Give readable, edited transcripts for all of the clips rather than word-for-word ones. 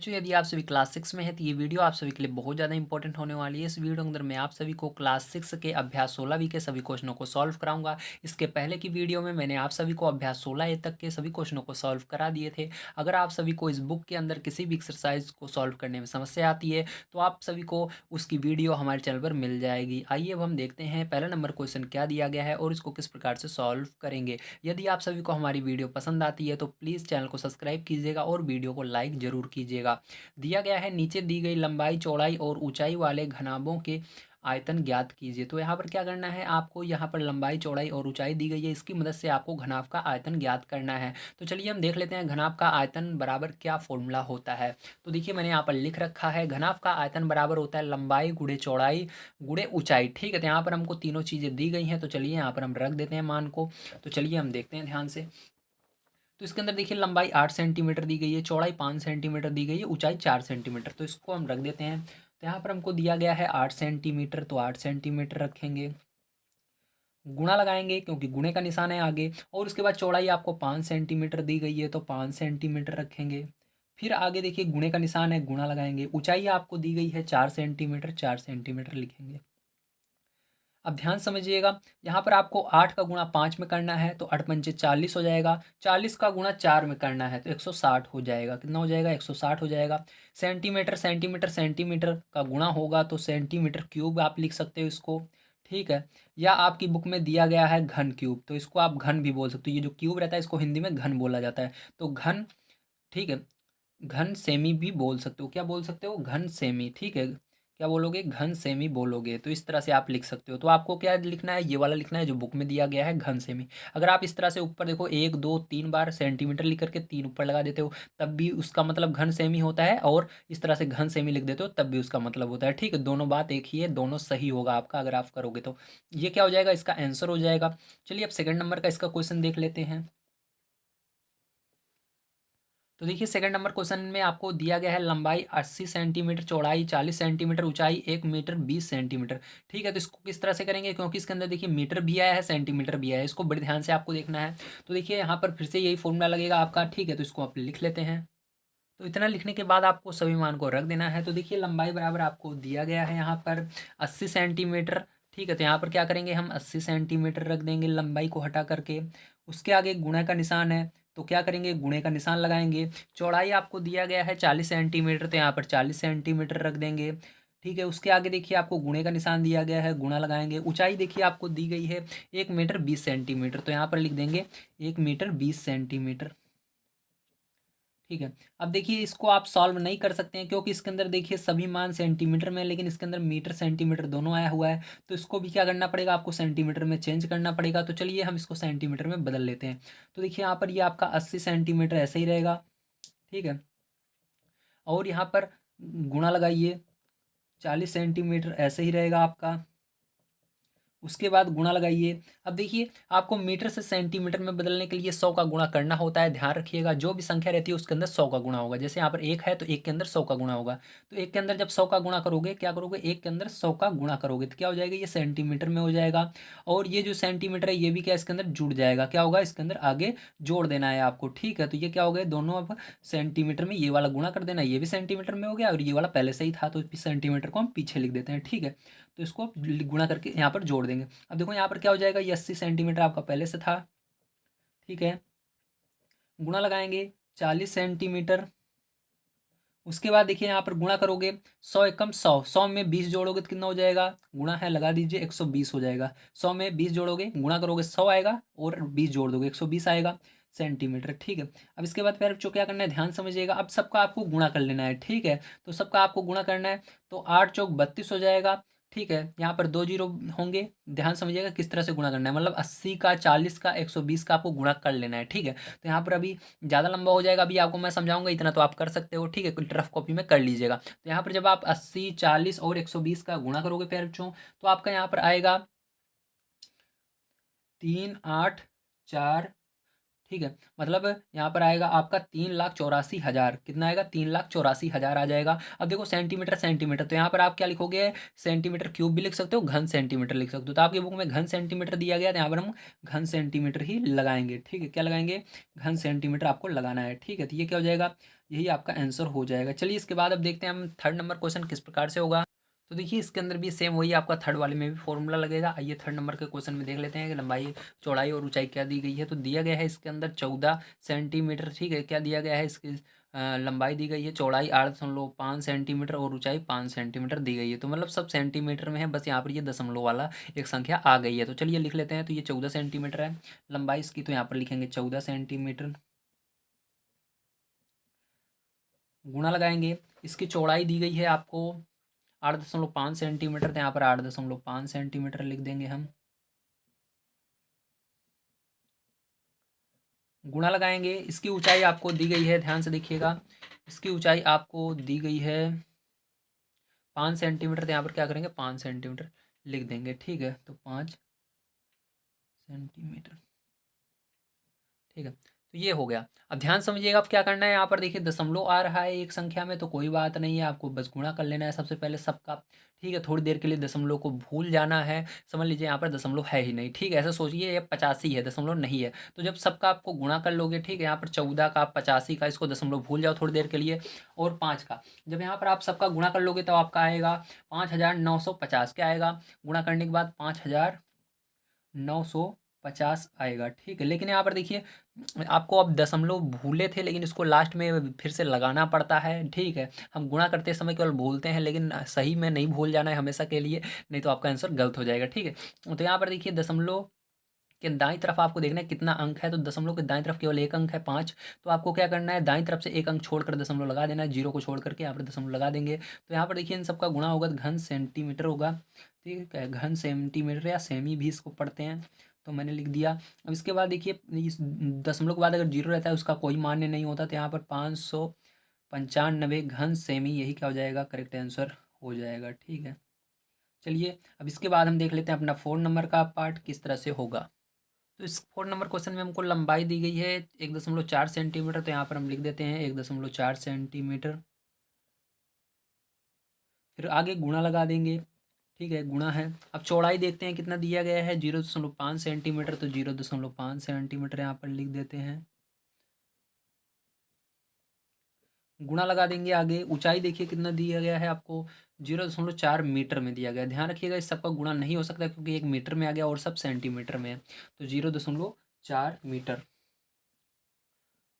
बच्चों, यदि आप सभी क्लास 6 में हैं तो ये वीडियो आप सभी के लिए बहुत ज़्यादा इंपॉर्टेंट होने वाली है। इस वीडियो के अंदर मैं आप सभी को क्लास 6 के अभ्यास 16वीं के सभी क्वेश्चनों को सॉल्व कराऊंगा। इसके पहले की वीडियो में मैंने आप सभी को अभ्यास 16 ए तक के सभी क्वेश्चनों को सॉल्व करा दिए थे। अगर आप सभी को इस बुक के अंदर किसी भी एक्सरसाइज को सॉल्व करने में समस्या आती है तो आप सभी को उसकी वीडियो हमारे चैनल पर मिल जाएगी। आइए अब हम देखते हैं पहला नंबर क्वेश्चन क्या दिया गया है और इसको किस प्रकार से सॉल्व करेंगे। यदि आप सभी को हमारी वीडियो पसंद आती है तो प्लीज़ चैनल को सब्सक्राइब कीजिएगा और वीडियो को लाइक ज़रूर कीजिएगा। दिया गया है नीचे दी गई लंबाई चौड़ाई और ऊंचाई वाले घनाभों के आयतन ज्ञात कीजिए। तो यहाँ पर क्या करना है, आपको यहाँ पर लंबाई चौड़ाई और ऊंचाई दी गई है, इसकी मदद से आपको घनाभ का आयतन ज्ञात करना है। तो चलिए हम देख लेते हैं घनाभ का आयतन बराबर क्या फॉर्मूला होता है। तो देखिए मैंने यहाँ पर लिख रखा है, घनाभ का आयतन बराबर होता है लंबाई गुणे चौड़ाई गुणे ऊंचाई। ठीक है, तो यहाँ पर हमको तीनों चीज़ें दी गई हैं, तो चलिए यहाँ पर हम रख देते हैं मान को। तो चलिए हम देखते हैं ध्यान से। तो इसके अंदर देखिए लंबाई 8 सेंटीमीटर दी गई है, चौड़ाई 5 सेंटीमीटर दी गई है, ऊंचाई 4 सेंटीमीटर। तो इसको हम रख देते हैं। तो यहाँ पर हमको दिया गया है 8 सेंटीमीटर, तो 8 सेंटीमीटर रखेंगे। गुणा लगाएंगे क्योंकि गुणे का निशान है आगे, और उसके बाद चौड़ाई आपको 5 सेंटीमीटर दी गई है तो 5 सेंटीमीटर रखेंगे। फिर आगे देखिए गुणे का निशान है, गुणा लगाएंगे। ऊंचाई आपको दी गई है 4 सेंटीमीटर, 4 सेंटीमीटर लिखेंगे। अब ध्यान समझिएगा, यहाँ पर आपको 8 का गुणा 5 में करना है तो 8 पंचे 40 हो जाएगा। 40 का गुणा 4 में करना है तो 160 हो जाएगा। कितना हो जाएगा? 160 हो जाएगा। सेंटीमीटर सेंटीमीटर सेंटीमीटर का गुणा होगा तो सेंटीमीटर क्यूब आप लिख सकते हो इसको। ठीक है, या आपकी बुक में दिया गया है घन क्यूब, तो इसको आप घन भी बोल सकते हो। ये जो क्यूब रहता है इसको हिंदी में घन बोला जाता है, तो घन। ठीक है, घन सेमी भी बोल सकते हो। क्या बोल सकते हो? घन सेमी। ठीक है, क्या बोलोगे? घन सेमी बोलोगे। तो इस तरह से आप लिख सकते हो। तो आपको क्या लिखना है? ये वाला लिखना है जो बुक में दिया गया है, घन सेमी। अगर आप इस तरह से ऊपर देखो 1 2 3 बार सेंटीमीटर लिख करके 3 ऊपर लगा देते हो तब भी उसका मतलब घन सेमी होता है, और इस तरह से घन सेमी लिख देते हो तब भी उसका मतलब होता है। ठीक है, दोनों बात एक ही है, दोनों सही होगा आपका अगर आप करोगे तो। ये क्या हो जाएगा? इसका आंसर हो जाएगा। चलिए अब सेकंड नंबर का इसका क्वेश्चन देख लेते हैं। तो देखिए सेकंड नंबर क्वेश्चन में आपको दिया गया है लंबाई 80 सेंटीमीटर, चौड़ाई 40 सेंटीमीटर, ऊंचाई 1 मीटर 20 सेंटीमीटर। ठीक है, तो इसको किस तरह से करेंगे, क्योंकि इसके अंदर देखिए मीटर भी आया है सेंटीमीटर भी आया है, इसको बड़े ध्यान से आपको देखना है। तो देखिए यहाँ पर फिर से यही फॉर्मूला लगेगा आपका। ठीक है, तो इसको आप लिख लेते हैं। तो इतना लिखने के बाद आपको सभी मान को रख देना है। तो देखिए लंबाई बराबर आपको दिया गया है यहाँ पर 80 सेंटीमीटर। ठीक है, तो यहाँ पर क्या करेंगे, हम 80 सेंटीमीटर रख देंगे लंबाई को हटा करके। उसके आगे गुणा का निशान है तो क्या करेंगे, गुणे का निशान लगाएंगे। चौड़ाई आपको दिया गया है 40 सेंटीमीटर, तो यहाँ पर 40 सेंटीमीटर रख देंगे। ठीक है, उसके आगे देखिए आपको गुणे का निशान दिया गया है, गुणा लगाएंगे। ऊंचाई देखिए आपको दी गई है 1 मीटर 20 सेंटीमीटर, तो यहाँ पर लिख देंगे 1 मीटर 20 सेंटीमीटर। ठीक है, अब देखिए इसको आप सॉल्व नहीं कर सकते हैं क्योंकि इसके अंदर देखिए सभी मान सेंटीमीटर में है, लेकिन इसके अंदर मीटर सेंटीमीटर दोनों आया हुआ है। तो इसको भी क्या करना पड़ेगा, आपको सेंटीमीटर में चेंज करना पड़ेगा। तो चलिए हम इसको सेंटीमीटर में बदल लेते हैं। तो देखिए यहाँ पर ये आपका 80 सेंटीमीटर ऐसे ही रहेगा। ठीक है, और यहाँ पर गुणा लगाइए, 40 सेंटीमीटर ऐसे ही रहेगा आपका। उसके बाद गुणा लगाइए। अब देखिए आपको मीटर से सेंटीमीटर में बदलने के लिए 100 का गुणा करना होता है। ध्यान रखिएगा, जो भी संख्या रहती है उसके अंदर 100 का गुणा होगा। जैसे यहाँ पर 1 है तो 1 के अंदर 100 का गुणा होगा। तो 1 के अंदर जब 100 का गुणा करोगे, क्या करोगे, 1 के अंदर 100 का गुणा करोगे तो क्या हो जाएगा, ये सेंटीमीटर में हो जाएगा। और ये जो सेंटीमीटर है ये भी क्या इसके अंदर जुड़ जाएगा। क्या होगा, इसके अंदर आगे जोड़ देना है आपको। ठीक है, तो ये क्या हो गए, दोनों अब सेंटीमीटर में ये वाला गुणा कर देना, ये भी सेंटीमीटर में हो गया और ये वाला पहले से ही था तो सेंटीमीटर को हम पीछे लिख देते हैं। ठीक है, तो इसको गुणा करके यहाँ पर जोड़ देंगे। अब देखो यहाँ पर क्या हो जाएगा, ये 80 सेंटीमीटर आपका पहले से था। ठीक है, गुणा लगाएंगे 40 सेंटीमीटर। उसके बाद देखिए यहाँ पर गुणा करोगे, 100 एकम 100, 100 में 20 जोड़ोगे तो कितना हो जाएगा, गुणा है लगा दीजिए, 120 हो जाएगा। 100 में 20 जोड़ोगे, गुणा करोगे 100 आएगा और 20 जोड़ दोगे 120 आएगा सेंटीमीटर। ठीक है, अब इसके बाद फिर बच्चों क्या करना है, ध्यान समझिएगा। अब सबका आपको गुणा कर लेना है। ठीक है, तो सबका आपको गुणा करना है तो 8 चौक 32 हो जाएगा। ठीक है, यहाँ पर 2 जीरो होंगे। ध्यान समझिएगा किस तरह से गुणा करना है, मतलब 80 का 40 का 120 का आपको गुणा कर लेना है। ठीक है, तो यहाँ पर अभी ज़्यादा लंबा हो जाएगा, अभी आपको मैं समझाऊंगा, इतना तो आप कर सकते हो। ठीक है, रफ कॉपी में कर लीजिएगा। तो यहाँ पर जब आप 80 40 और 120 का गुणा करोगे प्यारे बच्चों, तो आपका यहाँ पर आएगा 3 8 4। ठीक है, मतलब यहाँ पर आएगा आपका 3,84,000, कितना आएगा 3,84,000 आ जाएगा। अब देखो सेंटीमीटर सेंटीमीटर, तो यहाँ पर आप क्या लिखोगे, सेंटीमीटर क्यूब भी लिख सकते हो, घन सेंटीमीटर लिख सकते हो। तो आपकी बुक में घन सेंटीमीटर दिया गया, तो यहाँ पर हम घन सेंटीमीटर ही लगाएंगे। ठीक है, क्या लगाएंगे, घन सेंटीमीटर आपको लगाना है। ठीक है, तो ये क्या हो जाएगा, यही आपका आंसर हो जाएगा। चलिए इसके बाद अब देखते हैं हम थर्ड नंबर क्वेश्चन किस प्रकार से होगा। तो देखिए इसके अंदर भी सेम वही आपका थर्ड वाले में भी फॉर्मूला लगेगा। आइए थर्ड नंबर के क्वेश्चन में देख लेते हैं कि लंबाई चौड़ाई और ऊंचाई क्या दी गई है। तो दिया गया है इसके अंदर 14 सेंटीमीटर। ठीक है, क्या दिया गया है, इसकी लंबाई दी गई है, चौड़ाई 8.5 सेंटीमीटर और ऊंचाई 5 सेंटीमीटर दी गई है। तो मतलब सब सेंटीमीटर में है, बस यहाँ पर ये दशमलव वाला एक संख्या आ गई है। तो चलिए लिख लेते हैं। तो ये 14 सेंटीमीटर है लंबाई इसकी, तो यहाँ पर लिखेंगे 14 सेंटीमीटर, गुणा लगाएंगे। इसकी चौड़ाई दी गई है आपको 8.5 सेंटीमीटर, तो यहाँ पर 8.5 सेंटीमीटर लिख देंगे हम, गुणा लगाएंगे। इसकी ऊंचाई आपको दी गई है, ध्यान से देखिएगा, इसकी ऊंचाई आपको दी गई है 5 सेंटीमीटर, तो यहाँ पर क्या करेंगे 5 सेंटीमीटर लिख देंगे। ठीक है, तो 5 सेंटीमीटर। ठीक है, तो ये हो गया। अब ध्यान समझिएगा, अब क्या करना है, यहाँ पर देखिए दशमलव आ रहा है एक संख्या में, तो कोई बात नहीं है, आपको बस गुणा कर लेना है सबसे पहले सबका। ठीक है, थोड़ी देर के लिए दशमलव को भूल जाना है, समझ लीजिए यहाँ पर दशमलव है ही नहीं। ठीक है, ऐसा सोचिए ये 85 है, दशमलव नहीं है। तो जब सबका आपको गुणा कर लोगे, ठीक है, यहाँ पर 14 का 85 का, इसको दशमलव भूल जाओ थोड़ी देर के लिए, और 5 का जब यहाँ पर आप सबका गुणा कर लोगे तो आपका आएगा 5,950। क्या आएगा, गुणा करने के बाद 5,950 आएगा। ठीक है, लेकिन यहाँ पर देखिए आपको अब दशमलव भूले थे, लेकिन इसको लास्ट में फिर से लगाना पड़ता है। ठीक है, हम गुणा करते समय केवल भूलते हैं, लेकिन सही में नहीं भूल जाना है हमेशा के लिए, नहीं तो आपका आंसर गलत हो जाएगा। ठीक है, तो यहाँ पर देखिए दशमलव कि दाईं तरफ आपको देखना है कितना अंक है, तो दशमलव के दाईं तरफ केवल एक अंक है 5। तो आपको क्या करना है, दाईं तरफ से एक अंक छोड़कर दशमलव लगा देना है, जीरो को छोड़ करके यहाँ पर दशमलव लगा देंगे। तो यहाँ पर देखिए इन सबका गुणा होगा तो घन सेंटीमीटर होगा। ठीक है, घन सेंटीमीटर या सेमी भी इसको पढ़ते हैं, तो मैंने लिख दिया। अब इसके बाद देखिए इस दशमलव के बाद अगर जीरो रहता है उसका कोई मान्य नहीं होता, तो यहाँ पर 595 घन सेमी, यही क्या हो जाएगा, करेक्ट आंसर हो जाएगा। ठीक है, चलिए अब इसके बाद हम देख लेते हैं अपना 4 नंबर का पार्ट किस तरह से होगा। तो इस 4 नंबर क्वेश्चन में हमको लंबाई दी गई है 1.4 सेंटीमीटर, तो यहाँ पर हम लिख देते हैं 1.4 सेंटीमीटर। फिर आगे गुणा लगा देंगे। ठीक है, गुणा है। अब चौड़ाई देखते हैं कितना दिया गया है, 0.5 सेंटीमीटर, तो 0.5 सेंटीमीटर यहाँ पर लिख देते हैं, गुणा लगा देंगे। आगे ऊंचाई देखिए कितना दिया गया है आपको, 0.4 मीटर में दिया गया है। ध्यान रखिएगा इस सबका गुणा नहीं हो सकता क्योंकि एक मीटर में आ गया और सब सेंटीमीटर में है, तो 0.4 मीटर,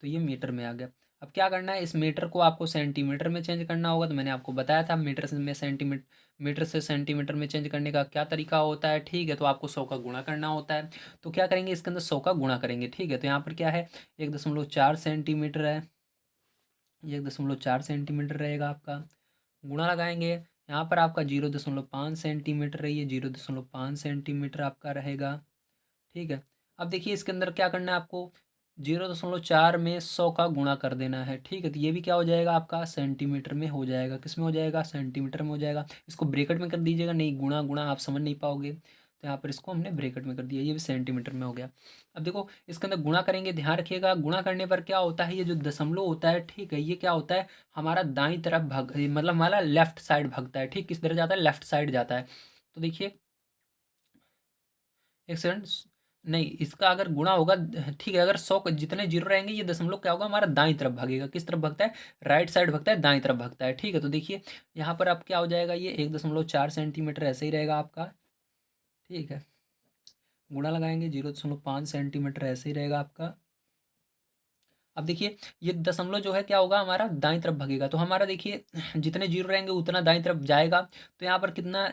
तो ये मीटर में आ गया। अब क्या करना है, इस मीटर को आपको सेंटीमीटर में चेंज करना होगा, तो मैंने आपको बताया था मीटर से में सेंटीमीटर, मीटर से सेंटीमीटर में चेंज करने का क्या तरीका होता है। ठीक है, तो आपको 100 का गुणा करना होता है। तो क्या करेंगे, इसके अंदर 100 का गुणा करेंगे। ठीक है, तो यहाँ पर क्या है, 1.4 सेंटीमीटर है, ये 1.4 सेंटीमीटर रहेगा आपका, गुणा लगाएंगे। यहाँ पर आपका 0.5 सेंटीमीटर रही है, 0.5 सेंटीमीटर आपका रहेगा। ठीक है, अब देखिए इसके अंदर क्या करना है आपको, 0.4 में 100 का गुणा कर देना है। ठीक है, तो ये भी क्या हो जाएगा आपका सेंटीमीटर में हो जाएगा, किस में हो जाएगा, सेंटीमीटर में हो जाएगा। इसको ब्रैकेट में कर दीजिएगा, नहीं गुणा गुणा आप समझ नहीं पाओगे, तो यहाँ पर इसको हमने ब्रैकेट में कर दिया, ये भी सेंटीमीटर में हो गया। अब देखो इसके अंदर गुणा करेंगे, ध्यान रखिएगा गुणा करने पर क्या होता है, ये जो दशमलव होता है, ठीक है, ये क्या होता है, हमारा दाईं तरफ भाग, मतलब हमारा लेफ्ट साइड भागता है। ठीक, किस तरह जाता है, लेफ्ट साइड जाता है। तो देखिए एक सेकंड, नहीं इसका अगर गुणा होगा, ठीक है, अगर 100 जितने जीरो रहेंगे ये दशमलव क्या होगा, हमारा दाईं तरफ भागेगा। किस तरफ भागता है, राइट साइड भागता है, दाईं तरफ भागता है। ठीक है, तो देखिए यहाँ पर अब क्या हो जाएगा, ये 1.4 सेंटीमीटर ऐसे ही रहेगा आपका। ठीक है, गुणा लगाएंगे, 0.5 सेंटीमीटर ऐसे ही रहेगा आपका। अब देखिए ये दशमलव जो है क्या होगा, हमारा दाईं तरफ भागेगा, तो हमारा देखिए जितने जीरो रहेंगे उतना दाईं तरफ जाएगा। तो यहाँ पर कितना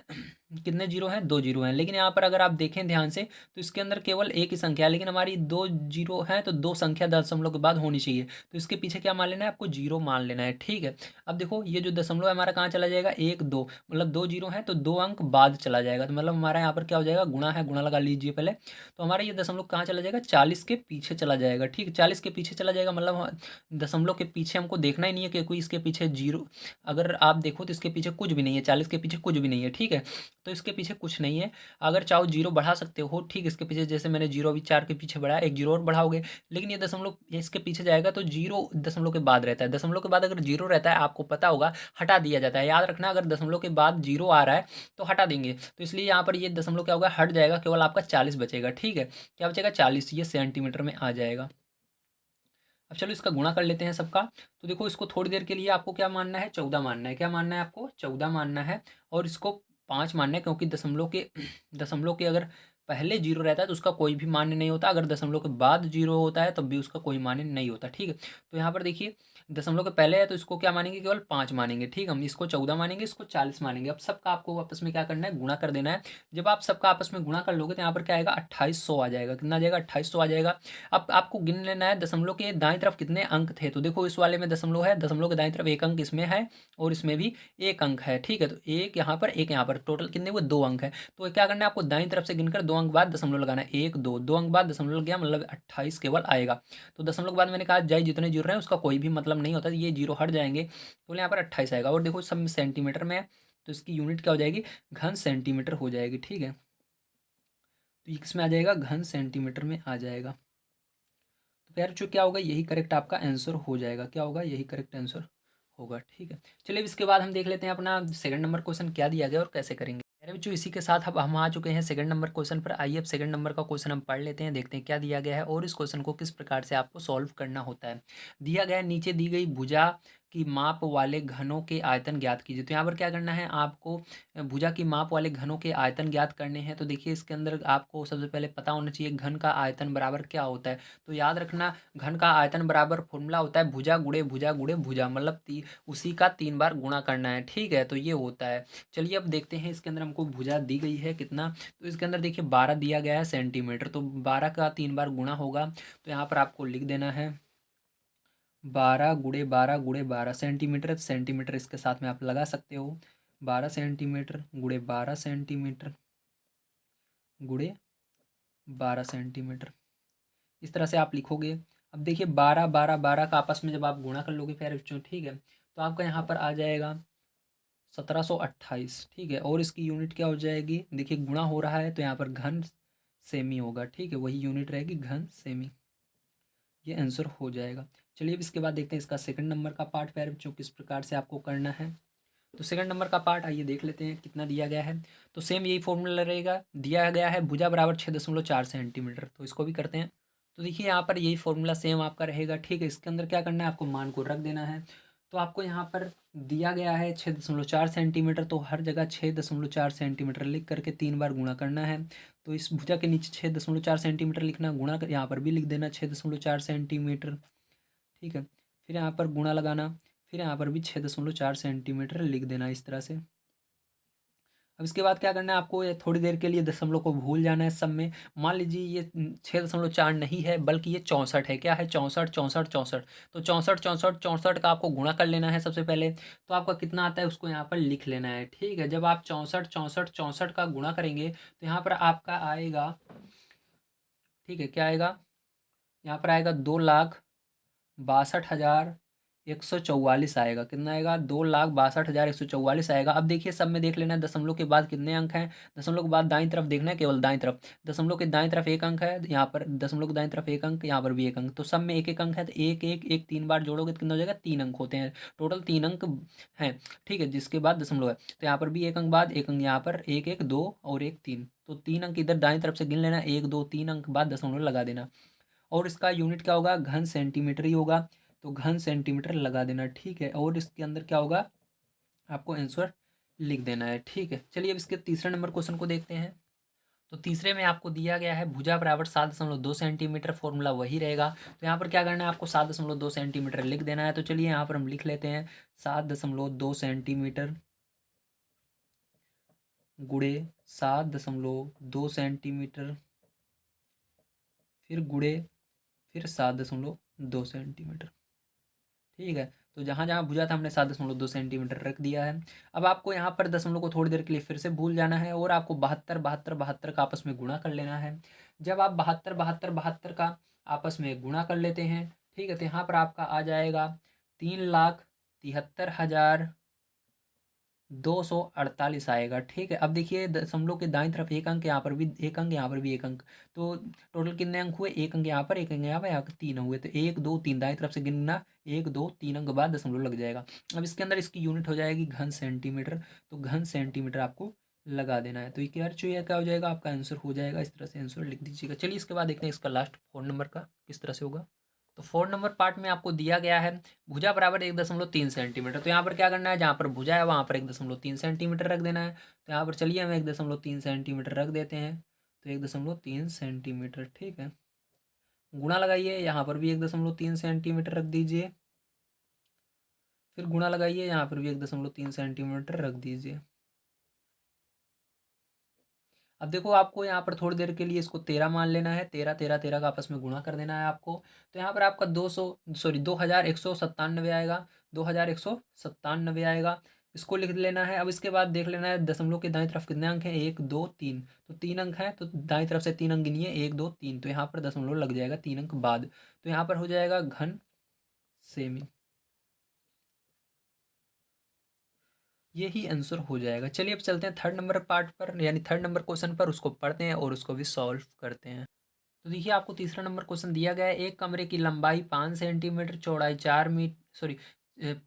कितने जीरो हैं, 2 जीरो हैं। लेकिन यहाँ पर अगर आप देखें ध्यान से तो इसके अंदर केवल एक ही संख्या है, लेकिन हमारी 2 जीरो है, तो 2 संख्या दशमलव के बाद होनी चाहिए, तो इसके पीछे क्या मान लेना है, आपको जीरो मान लेना है। ठीक है, अब देखो ये जो दशमलव है हमारा कहाँ चला जाएगा, 1 2, मतलब 2 जीरो है तो 2 अंक बाद चला जाएगा, तो मतलब हमारा यहाँ पर क्या हो जाएगा, गुणा है, गुणा लगा लीजिए पहले। तो हमारा ये दशमलव कहाँ चला जाएगा, 40 के पीछे चला जाएगा। ठीक है, 40 के पीछे चला जाएगा, मतलब दशमलव के पीछे हमको देखना ही नहीं है कि कोई इसके पीछे जीरो, अगर आप देखो तो इसके पीछे कुछ भी नहीं है, 40 के पीछे कुछ भी नहीं है। ठीक है, तो इसके पीछे कुछ नहीं है। अगर चाहो जीरो बढ़ा सकते हो, ठीक, इसके पीछे जैसे मैंने जीरो अभी 4 के पीछे बढ़ाया, एक जीरो और बढ़ाओगे, लेकिन ये इसके पीछे जाएगा तो जीरो दशमलव के बाद रहता है। दशमलव के बाद अगर जीरो रहता है, आपको पता होगा, हटा दिया जाता है। याद रखना, अगर दशमलव के बाद जीरो आ रहा है तो हटा देंगे, तो इसलिए यहाँ पर ये दशमलव क्या होगा, हट जाएगा, केवल आपका 40 बचेगा। ठीक है, क्या बचेगा, 40, ये सेंटीमीटर में आ जाएगा। अब चलो इसका गुणा कर लेते हैं सबका। तो देखो, इसको थोड़ी देर के लिए आपको क्या मानना है, 14 मानना है। क्या मानना है आपको, 14 मानना है। और इसको 5 मानना है, क्योंकि दशमलव के अगर पहले जीरो रहता है तो उसका कोई भी मान्य नहीं होता, अगर दशमलव के बाद जीरो होता है तब भी उसका कोई मान्य नहीं होता। ठीक है, तो यहाँ पर देखिए, दशमलव के पहले है तो इसको क्या मानेंगे, केवल 5 मानेंगे। ठीक, हम इसको 14 मानेंगे, इसको 40 मानेंगे। अब सबका आपको आपस में क्या करना है, गुणा कर देना है। जब आप सबका आपस में गुणा कर लोगे तो यहाँ पर क्या आएगा, 2800 आ जाएगा। कितना आ जाएगा, 2800 आ जाएगा। अब आपको गिन लेना है दशमलव के दाईं तरफ कितने अंक थे। तो देखो, इस वाले में दशमलव है, दशमलव के दाईं तरफ एक अंक इसमें है और इसमें भी एक अंक है। ठीक है, तो एक यहाँ पर, एक यहाँ पर, टोटल कितने हुए, 2 अंक है। तो क्या करना है आपको, दाईं तरफ से गिनकर 2 अंक बाद दशमलव लगाना है। 1 2, 2 अंक बाद दशमलव लग गया, मतलब 28 केवल आएगा। तो दशमलव के बाद मैंने कहा, जाए जितने जीरो रहे हैं उसका कोई भी मतलब नहीं होता, ये जीरो हट जाएंगे, तो यहाँ पर 28 आएगा। और देखो, सब सेंटीमीटर में है तो इसकी यूनिट क्या हो जाएगी, घन सेंटीमीटर हो जाएगी। ठीक है, तो किसमें आ जाएगा, घन सेंटीमीटर में आ जाएगा। तो प्यार जो क्या होगा, यही करेक्ट आपका आंसर हो जाएगा। क्या होगा, यही करेक्ट आंसर होगा। ठीक है, चलिए अब इसके बाद हम देख लेते हैं अपना सेकंड नंबर क्वेश्चन क्या दिया गया और कैसे करेंगे। मेरे बच्चों, इसी के साथ अब हम आ चुके हैं सेकंड नंबर क्वेश्चन पर। आइए अब सेकंड नंबर का क्वेश्चन हम पढ़ लेते हैं, देखते हैं क्या दिया गया है और इस क्वेश्चन को किस प्रकार से आपको सॉल्व करना होता है। दिया गया है, नीचे दी गई भुजा की माप वाले घनों के आयतन ज्ञात कीजिए। तो यहाँ पर क्या करना है आपको, भुजा की माप वाले घनों के आयतन ज्ञात करने हैं। तो देखिए, इसके अंदर आपको सबसे पहले पता होना चाहिए घन का आयतन बराबर क्या होता है। तो याद रखना, घन का आयतन बराबर फॉर्मूला होता है भुजा गुणे भुजा गुणे भुजा, मतलब उसी का 3 बार गुणा करना है। ठीक है, तो ये होता है। चलिए अब देखते हैं, इसके अंदर हमको भुजा दी गई है कितना। तो इसके अंदर देखिए 12 दिया गया है सेंटीमीटर, तो 12 का 3 बार गुणा होगा। तो यहाँ पर आपको लिख देना है 12 × 12 × 12 सेंटीमीटर। सेंटीमीटर इसके साथ में आप लगा सकते हो, 12 सेंटीमीटर गुणे 12 सेंटीमीटर गुणे 12 सेंटीमीटर, इस तरह से आप लिखोगे। अब देखिए, 12 12 12 का आपस में जब आप गुणा कर लोगे प्यारे बच्चों, ठीक है, तो आपका यहाँ पर आ जाएगा 1728। ठीक है, और इसकी यूनिट क्या हो जाएगी, देखिए गुणा हो रहा है तो यहाँ पर घन सेमी होगा। ठीक है, वही यूनिट रहेगी, घन सेमी, ये आंसर हो जाएगा। चलिए अब इसके बाद देखते हैं इसका सेकंड नंबर का पार्ट प्यारे बच्चों किस प्रकार से आपको करना है। तो सेकंड नंबर का पार्ट आइए देख लेते हैं कितना दिया गया है। तो सेम यही फॉर्मूला रहेगा, दिया गया है भुजा बराबर 6.4 सेंटीमीटर, तो इसको भी करते हैं। तो देखिए, यहाँ पर यही फॉर्मूला सेम आपका रहेगा। ठीक है, इसके अंदर क्या करना है, आपको मान को रख देना है। तो आपको यहाँ पर दिया गया है 6.4 सेंटीमीटर, तो हर जगह 6.4 सेंटीमीटर लिख करके 3 बार गुणा करना है। तो इस भुजा के नीचे 6.4 सेंटीमीटर लिखना, गुणा कर यहाँ पर भी लिख देना 6.4 सेंटीमीटर। ठीक है, फिर यहाँ पर गुणा लगाना, फिर यहाँ पर भी 6.4 सेंटीमीटर लिख देना इस तरह से। अब इसके बाद क्या करना है आपको, ये थोड़ी देर के लिए दशमलव को भूल जाना है सब में। मान लीजिए ये 6.4 नहीं है बल्कि ये 64 है। क्या है, 64 64 64। तो 64 64 64 का आपको गुणा कर लेना है सबसे पहले। तो आपका कितना आता है उसको यहाँ पर लिख लेना है। ठीक है, जब आप 64 64 64 का गुणा करेंगे तो यहाँ पर आपका आएगा, ठीक है, क्या आएगा, यहाँ पर आएगा 2,62,144 आएगा। कितना आएगा, 2,62,144 आएगा। अब देखिए, सब में देख लेना है दशमलव के बाद कितने अंक हैं। दशमलव के बाद दाईं तरफ देखना है, केवल दाईं तरफ। दशमलव के दाईं तरफ एक अंक है, यहाँ पर दशमलव के दाईं तरफ एक अंक, यहाँ पर भी एक अंक, तो सब में एक एक अंक है। तो एक एक एक 3 बार जोड़ोगे तो कितना हो जाएगा, 3 अंक होते हैं, टोटल 3 अंक हैं। ठीक है, जिसके बाद दशमलव है तो यहाँ पर भी एक अंक बाद एक अंक, यहाँ पर एक एक 2 और एक 3, तो 3 अंक इधर दाईं तरफ से गिन लेना, 1 2 3 अंक बाद दशमलव लगा देना। और इसका यूनिट क्या होगा, घन सेंटीमीटर ही होगा, तो घन सेंटीमीटर लगा देना। ठीक है, और इसके अंदर क्या होगा, आपको आंसर लिख देना है। ठीक है, चलिए अब इसके तीसरे नंबर क्वेश्चन को देखते हैं। तो तीसरे में आपको दिया गया है भुजा बराबर 7.2 सेंटीमीटर, फॉर्मूला वही रहेगा। तो यहाँ पर क्या करना है आपको, 7.2 सेंटीमीटर लिख देना है। तो चलिए यहाँ पर हम लिख लेते हैं 7.2 सेंटीमीटर गुणे 7.2 सेंटीमीटर, फिर गुणे, फिर 7.2 सेंटीमीटर। ठीक है, तो जहाँ जहाँ भुजा था हमने 7.2 सेंटीमीटर रख दिया है। अब आपको यहाँ पर दशमलव को थोड़ी देर के लिए फिर से भूल जाना है और आपको 72 72 72 का आपस में गुणा कर लेना है। जब आप 72 72 72 का आपस में गुणा कर लेते हैं, ठीक है, तो यहाँ पर आपका आ जाएगा 3,73,000 248 आएगा। ठीक है, अब देखिए दशमलव के दाईं तरफ एक अंक, यहाँ पर भी एक अंक, यहाँ पर भी एक अंक, तो टोटल कितने अंक हुए? एक अंक यहाँ पर, एक अंक यहाँ पर 3 हुए, तो 1 2 3 दाईं तरफ से गिनना, 1 2 3 अंक बाद दशमलव लग जाएगा। अब इसके अंदर इसकी यूनिट हो जाएगी घन सेंटीमीटर, तो घन सेंटीमीटर आपको लगा देना है। तो ये क्या हो जाएगा? आपका आंसर हो जाएगा। इस तरह से आंसर लिख दीजिएगा। चलिए इसके बाद देखते हैं इसका लास्ट 4 नंबर का किस तरह से होगा। तो 4 नंबर पार्ट में आपको दिया गया है भुजा बराबर 1.3 सेंटीमीटर। तो यहाँ पर क्या करना है? जहाँ पर भुजा है वहाँ पर 1.3 सेंटीमीटर रख देना है। तो यहाँ पर चलिए हम 1.3 सेंटीमीटर रख देते हैं। तो 1.3 सेंटीमीटर, ठीक है। गुणा लगाइए, यहाँ पर भी 1.3 सेंटीमीटर रख दीजिए। फिर गुणा लगाइए, यहाँ पर भी 1.3 सेंटीमीटर रख दीजिए। अब देखो आपको यहाँ पर थोड़ी देर के लिए इसको 13 मान लेना है। 13 13 13 का आपस में गुणा कर देना है आपको। तो यहाँ पर आपका 2197 आएगा। 2197 आएगा। इसको लिख लेना है। अब इसके बाद देख लेना है दशमलव के दाईं तरफ कितने अंक हैं? 1 2 3, तो 3 अंक हैं, तो दाईं तरफ से 3 अंक गिनिए, 1 2 3, तो यहाँ पर दशमलव लग जाएगा 3 अंक बाद। तो यहाँ पर हो जाएगा घन सेमी। यही आंसर हो जाएगा। चलिए अब चलते हैं थर्ड नंबर पार्ट पर, यानी थर्ड नंबर क्वेश्चन पर। उसको पढ़ते हैं और उसको भी सॉल्व करते हैं। तो देखिए आपको तीसरा नंबर क्वेश्चन दिया गया है। एक कमरे की लंबाई 5 सेंटीमीटर, चौड़ाई 4 मीटर, सॉरी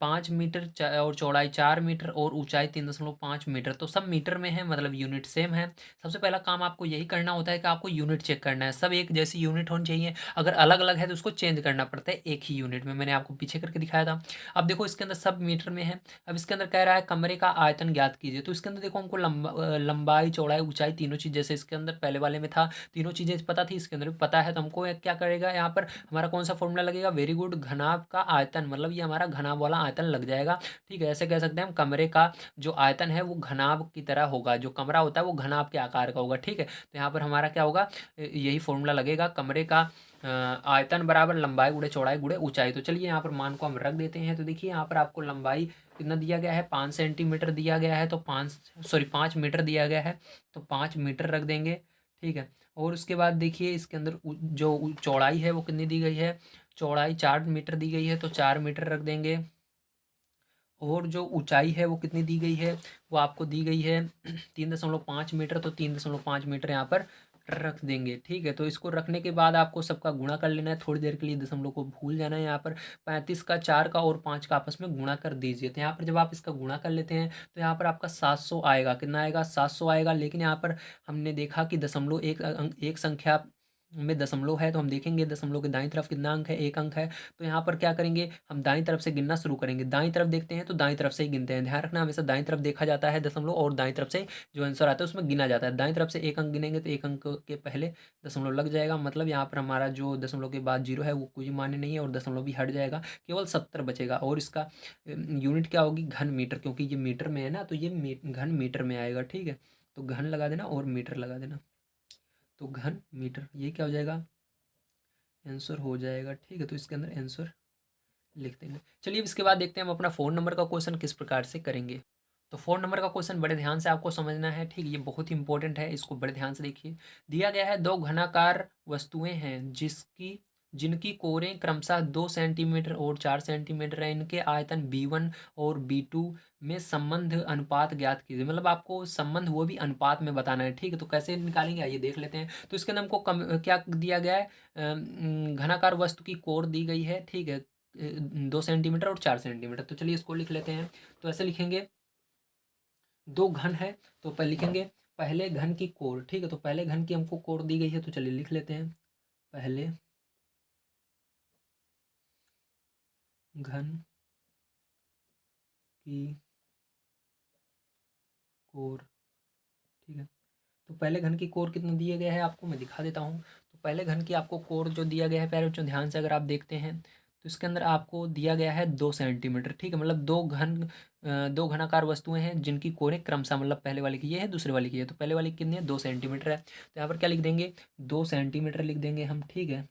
5 मीटर और चौड़ाई 4 मीटर और ऊंचाई 3.5 मीटर। तो सब मीटर में है, मतलब यूनिट सेम है। सबसे पहला काम आपको यही करना होता है कि आपको यूनिट चेक करना है। सब एक जैसी यूनिट होनी चाहिए। अगर अलग अलग है तो उसको चेंज करना पड़ता है एक ही यूनिट में। मैंने आपको पीछे करके दिखाया था। अब देखो इसके अंदर सब मीटर में है। अब इसके अंदर कह रहा है कमरे का आयतन ज्ञात कीजिए। तो इसके अंदर देखो हमको लंबाई चौड़ाई ऊंचाई तीनों चीज़, जैसे इसके अंदर पहले वाले में था तीनों चीज़ें पता थी, इसके अंदर भी पता है। तो हमको क्या करेगा यहाँ पर? हमारा कौन सा फॉर्मूला लगेगा? वेरी गुड, घनाभ का आयतन, मतलब ये हमारा घनाभ वाला आयतन लग जाएगा। ठीक है, ऐसे कह सकते हैं हम कमरे का जो आयतन है वो घनाभ की तरह होगा। जो कमरा होता है वो घनाभ के आकार का होगा। ठीक है, तो यहाँ पर हमारा क्या होगा? यही फॉर्मूला लगेगा, कमरे का आयतन बराबर लंबाई गुणे चौड़ाई गुणे ऊंचाई। तो चलिए यहाँ पर मान को हम रख देते हैं। तो देखिए यहाँ पर आपको लंबाई कितना दिया गया है? 5 सेंटीमीटर दिया गया है, तो 5 मीटर दिया गया है, तो 5 मीटर रख देंगे। ठीक है, और उसके बाद देखिए इसके अंदर जो चौड़ाई है वो कितनी दी गई है? चौड़ाई 4 मीटर दी गई है, तो 4 मीटर रख देंगे। और जो ऊंचाई है वो कितनी दी गई है? वो आपको दी गई है 3.5 मीटर, तो 3.5 मीटर यहाँ पर रख देंगे। ठीक है, तो इसको रखने के बाद आपको सबका गुणा कर लेना है। थोड़ी देर के लिए दशमलव को भूल जाना है। यहाँ पर 35 का 4 का और 5 का आपस में गुणा कर दीजिए। तो यहाँ पर जब आप इसका गुणा कर लेते हैं तो यहाँ पर आपका 700 आएगा। कितना आएगा? 700 आएगा। लेकिन यहाँ पर हमने देखा कि दशमलव एक संख्या में दशमलव है, तो हम देखेंगे दशमलव के दाईं तरफ कितना अंक है? एक अंक है। तो यहाँ पर क्या करेंगे? हम दाईं तरफ से गिनना शुरू करेंगे। दाईं तरफ देखते हैं तो दाईं तरफ से ही गिनते हैं। ध्यान रखना, हमेशा दाईं तरफ देखा जाता है दशमलव, और दाईं तरफ से जो आंसर आता है उसमें गिना जाता है। दाईं तरफ से एक अंक गिनेंगे तो एक अंक के पहले दशमलव लग जाएगा। मतलब यहाँ पर हमारा जो दशमलव के बाद जीरो है वो कोई मान्य नहीं है, और दशमलव भी हट जाएगा, केवल 70 बचेगा। और इसका यूनिट क्या होगी? घन मीटर, क्योंकि ये मीटर में है ना, तो ये घन मीटर में आएगा। ठीक है, तो घन लगा देना और मीटर लगा देना, तो घन मीटर, ये क्या हो जाएगा? आंसर हो जाएगा। ठीक है, तो इसके अंदर आंसर लिख देंगे। चलिए अब इसके बाद देखते हैं हम अपना 4 नंबर का क्वेश्चन किस प्रकार से करेंगे। तो 4 नंबर का क्वेश्चन बड़े ध्यान से आपको समझना है। ठीक, ये बहुत ही इंपॉर्टेंट है, इसको बड़े ध्यान से देखिए। दिया गया है दो घनाकार वस्तुएं हैं जिनकी कोरें क्रमशः 2 सेंटीमीटर और 4 सेंटीमीटर है। इनके आयतन B1 और B2 में संबंध अनुपात ज्ञात कीजिए। मतलब आपको संबंध वो भी अनुपात में बताना है। ठीक है, तो कैसे निकालेंगे आइए देख लेते हैं। तो इसके अंदर हमको क्या दिया गया है? घनाकार वस्तु की कोर दी गई है। ठीक है, 2 सेंटीमीटर और 4 सेंटीमीटर। तो चलिए इसको लिख लेते हैं। तो ऐसे लिखेंगे, दो घन है तो पहले लिखेंगे पहले घन की कोर। ठीक है, तो पहले घन की हमको कोर दी गई है, तो चलिए लिख लेते हैं पहले घन की कोर। ठीक है, तो पहले घन की कोर कितना दिया गया है आपको मैं दिखा देता हूँ। तो पहले घन की आपको कोर जो दिया गया है, प्यारे बच्चों ध्यान से अगर आप देखते हैं तो इसके अंदर आपको दिया गया है 2 सेंटीमीटर। ठीक है, मतलब दो घनाकार वस्तुएं हैं जिनकी कोरें क्रमशः, मतलब पहले वाले की ये है, दूसरे वाले की है। तो पहले वाले की कितनी है? 2 सेंटीमीटर है। तो यहाँ पर क्या लिख देंगे? 2 सेंटीमीटर लिख देंगे हम। ठीक है,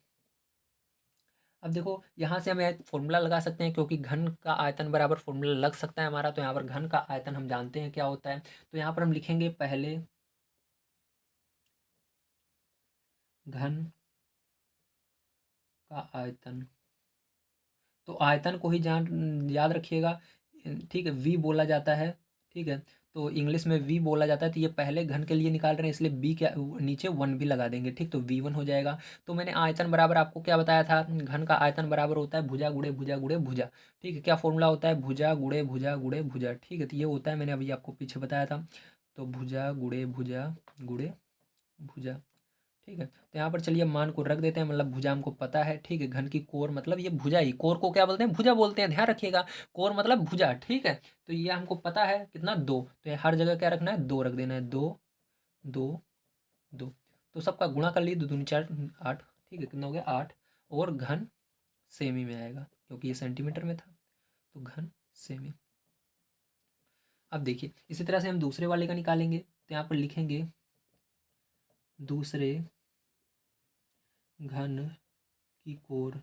अब देखो यहाँ से हम एक फॉर्मूला लगा सकते हैं, क्योंकि घन का आयतन बराबर फॉर्मूला लग सकता है हमारा। तो यहाँ पर घन का आयतन हम जानते हैं क्या होता है। तो यहाँ पर हम लिखेंगे पहले घन का आयतन। तो आयतन को ही जान याद रखिएगा। ठीक है, वी बोला जाता है ठीक है। तो इंग्लिश में वी बोला जाता है, तो ये पहले घन के लिए निकाल रहे हैं, इसलिए बी क्या नीचे वन भी लगा देंगे। ठीक, तो V1 हो जाएगा। तो मैंने आयतन बराबर आपको क्या बताया था, घन का आयतन बराबर होता है भुजा गुणे भुजा गुणे भुजा। ठीक है, क्या फॉर्मूला होता है, भुजा गुणे भुजा गुणे भुजा। ठीक है, तो ये होता है, मैंने अभी आपको पीछे बताया था। तो भुजा गुणे भुजा गुणे भुजा। ठीक है, तो यहाँ पर चलिए मान को रख देते हैं, मतलब भुजा हमको पता है। ठीक है, घन की कोर मतलब ये भुजा ही, कोर को क्या बोलते हैं, भुजा बोलते हैं, ध्यान रखिएगा। कोर मतलब भुजा। ठीक है, तो ये हमको पता है कितना, दो। तो ये हर जगह क्या रखना है, दो रख देना है, दो दो दो। तो सबका गुणा कर लिए, दो दूनी चार, आठ। ठीक है, कितना हो गया, आठ। और घन सेमी में आएगा, क्योंकि ये सेंटीमीटर में था, तो घन सेमी। अब देखिए इसी तरह से हम दूसरे वाले का निकालेंगे, तो यहाँ पर लिखेंगे दूसरे घन की कोर।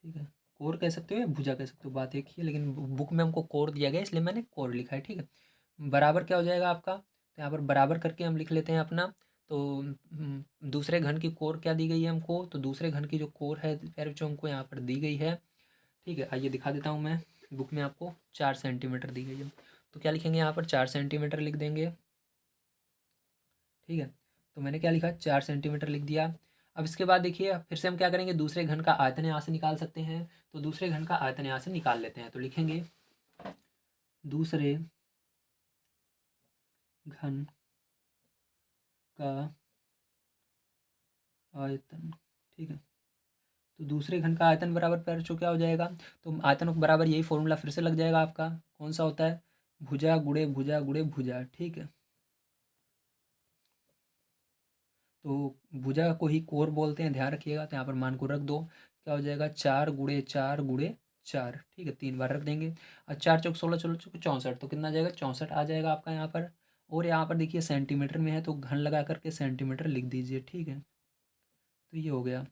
ठीक है, कोर कह सकते हो या भुजा कह सकते हो, बात एक ही है, लेकिन बुक में हमको कोर दिया गया है, इसलिए मैंने कोर लिखा है। ठीक है, बराबर क्या हो जाएगा आपका, तो यहाँ पर बराबर करके हम लिख लेते हैं अपना। तो दूसरे घन की कोर क्या दी गई है हमको, तो दूसरे घन की जो कोर है प्यारे बच्चों हमको यहाँ पर दी गई है। ठीक है, आइए दिखा देता हूँ मैं, बुक में आपको 4 सेंटीमीटर दी गई है। तो क्या लिखेंगे यहाँ पर, 4 सेंटीमीटर लिख देंगे। ठीक है, तो मैंने क्या लिखा, 4 सेंटीमीटर लिख दिया। अब इसके बाद देखिए फिर से हम क्या करेंगे, दूसरे घन का आयतन यहाँ से निकाल सकते हैं। तो दूसरे घन का आयतन यहाँ से निकाल लेते हैं, तो लिखेंगे दूसरे घन का आयतन। ठीक है, तो दूसरे घन का आयतन बराबर पैर चो क्या हो जाएगा, तो आयतन को बराबर यही फॉर्मूला फिर से लग जाएगा आपका, कौन सा होता है, भुजा गुणे भुजा गुणे भुजा। ठीक है, तो भुजा को ही कोर बोलते हैं, ध्यान रखिएगा। तो यहाँ पर मान को रख दो, क्या हो जाएगा, 4 गुणे 4 गुणे 4। ठीक है, 3 बार रख देंगे। और 4 चौक 16, 16 चौक 64, तो कितना आ जाएगा, 64 आ जाएगा आपका यहाँ पर। और यहाँ पर देखिए सेंटीमीटर में है, तो घन लगा करके सेंटीमीटर लिख दीजिए। ठीक है, तो ये हो गया।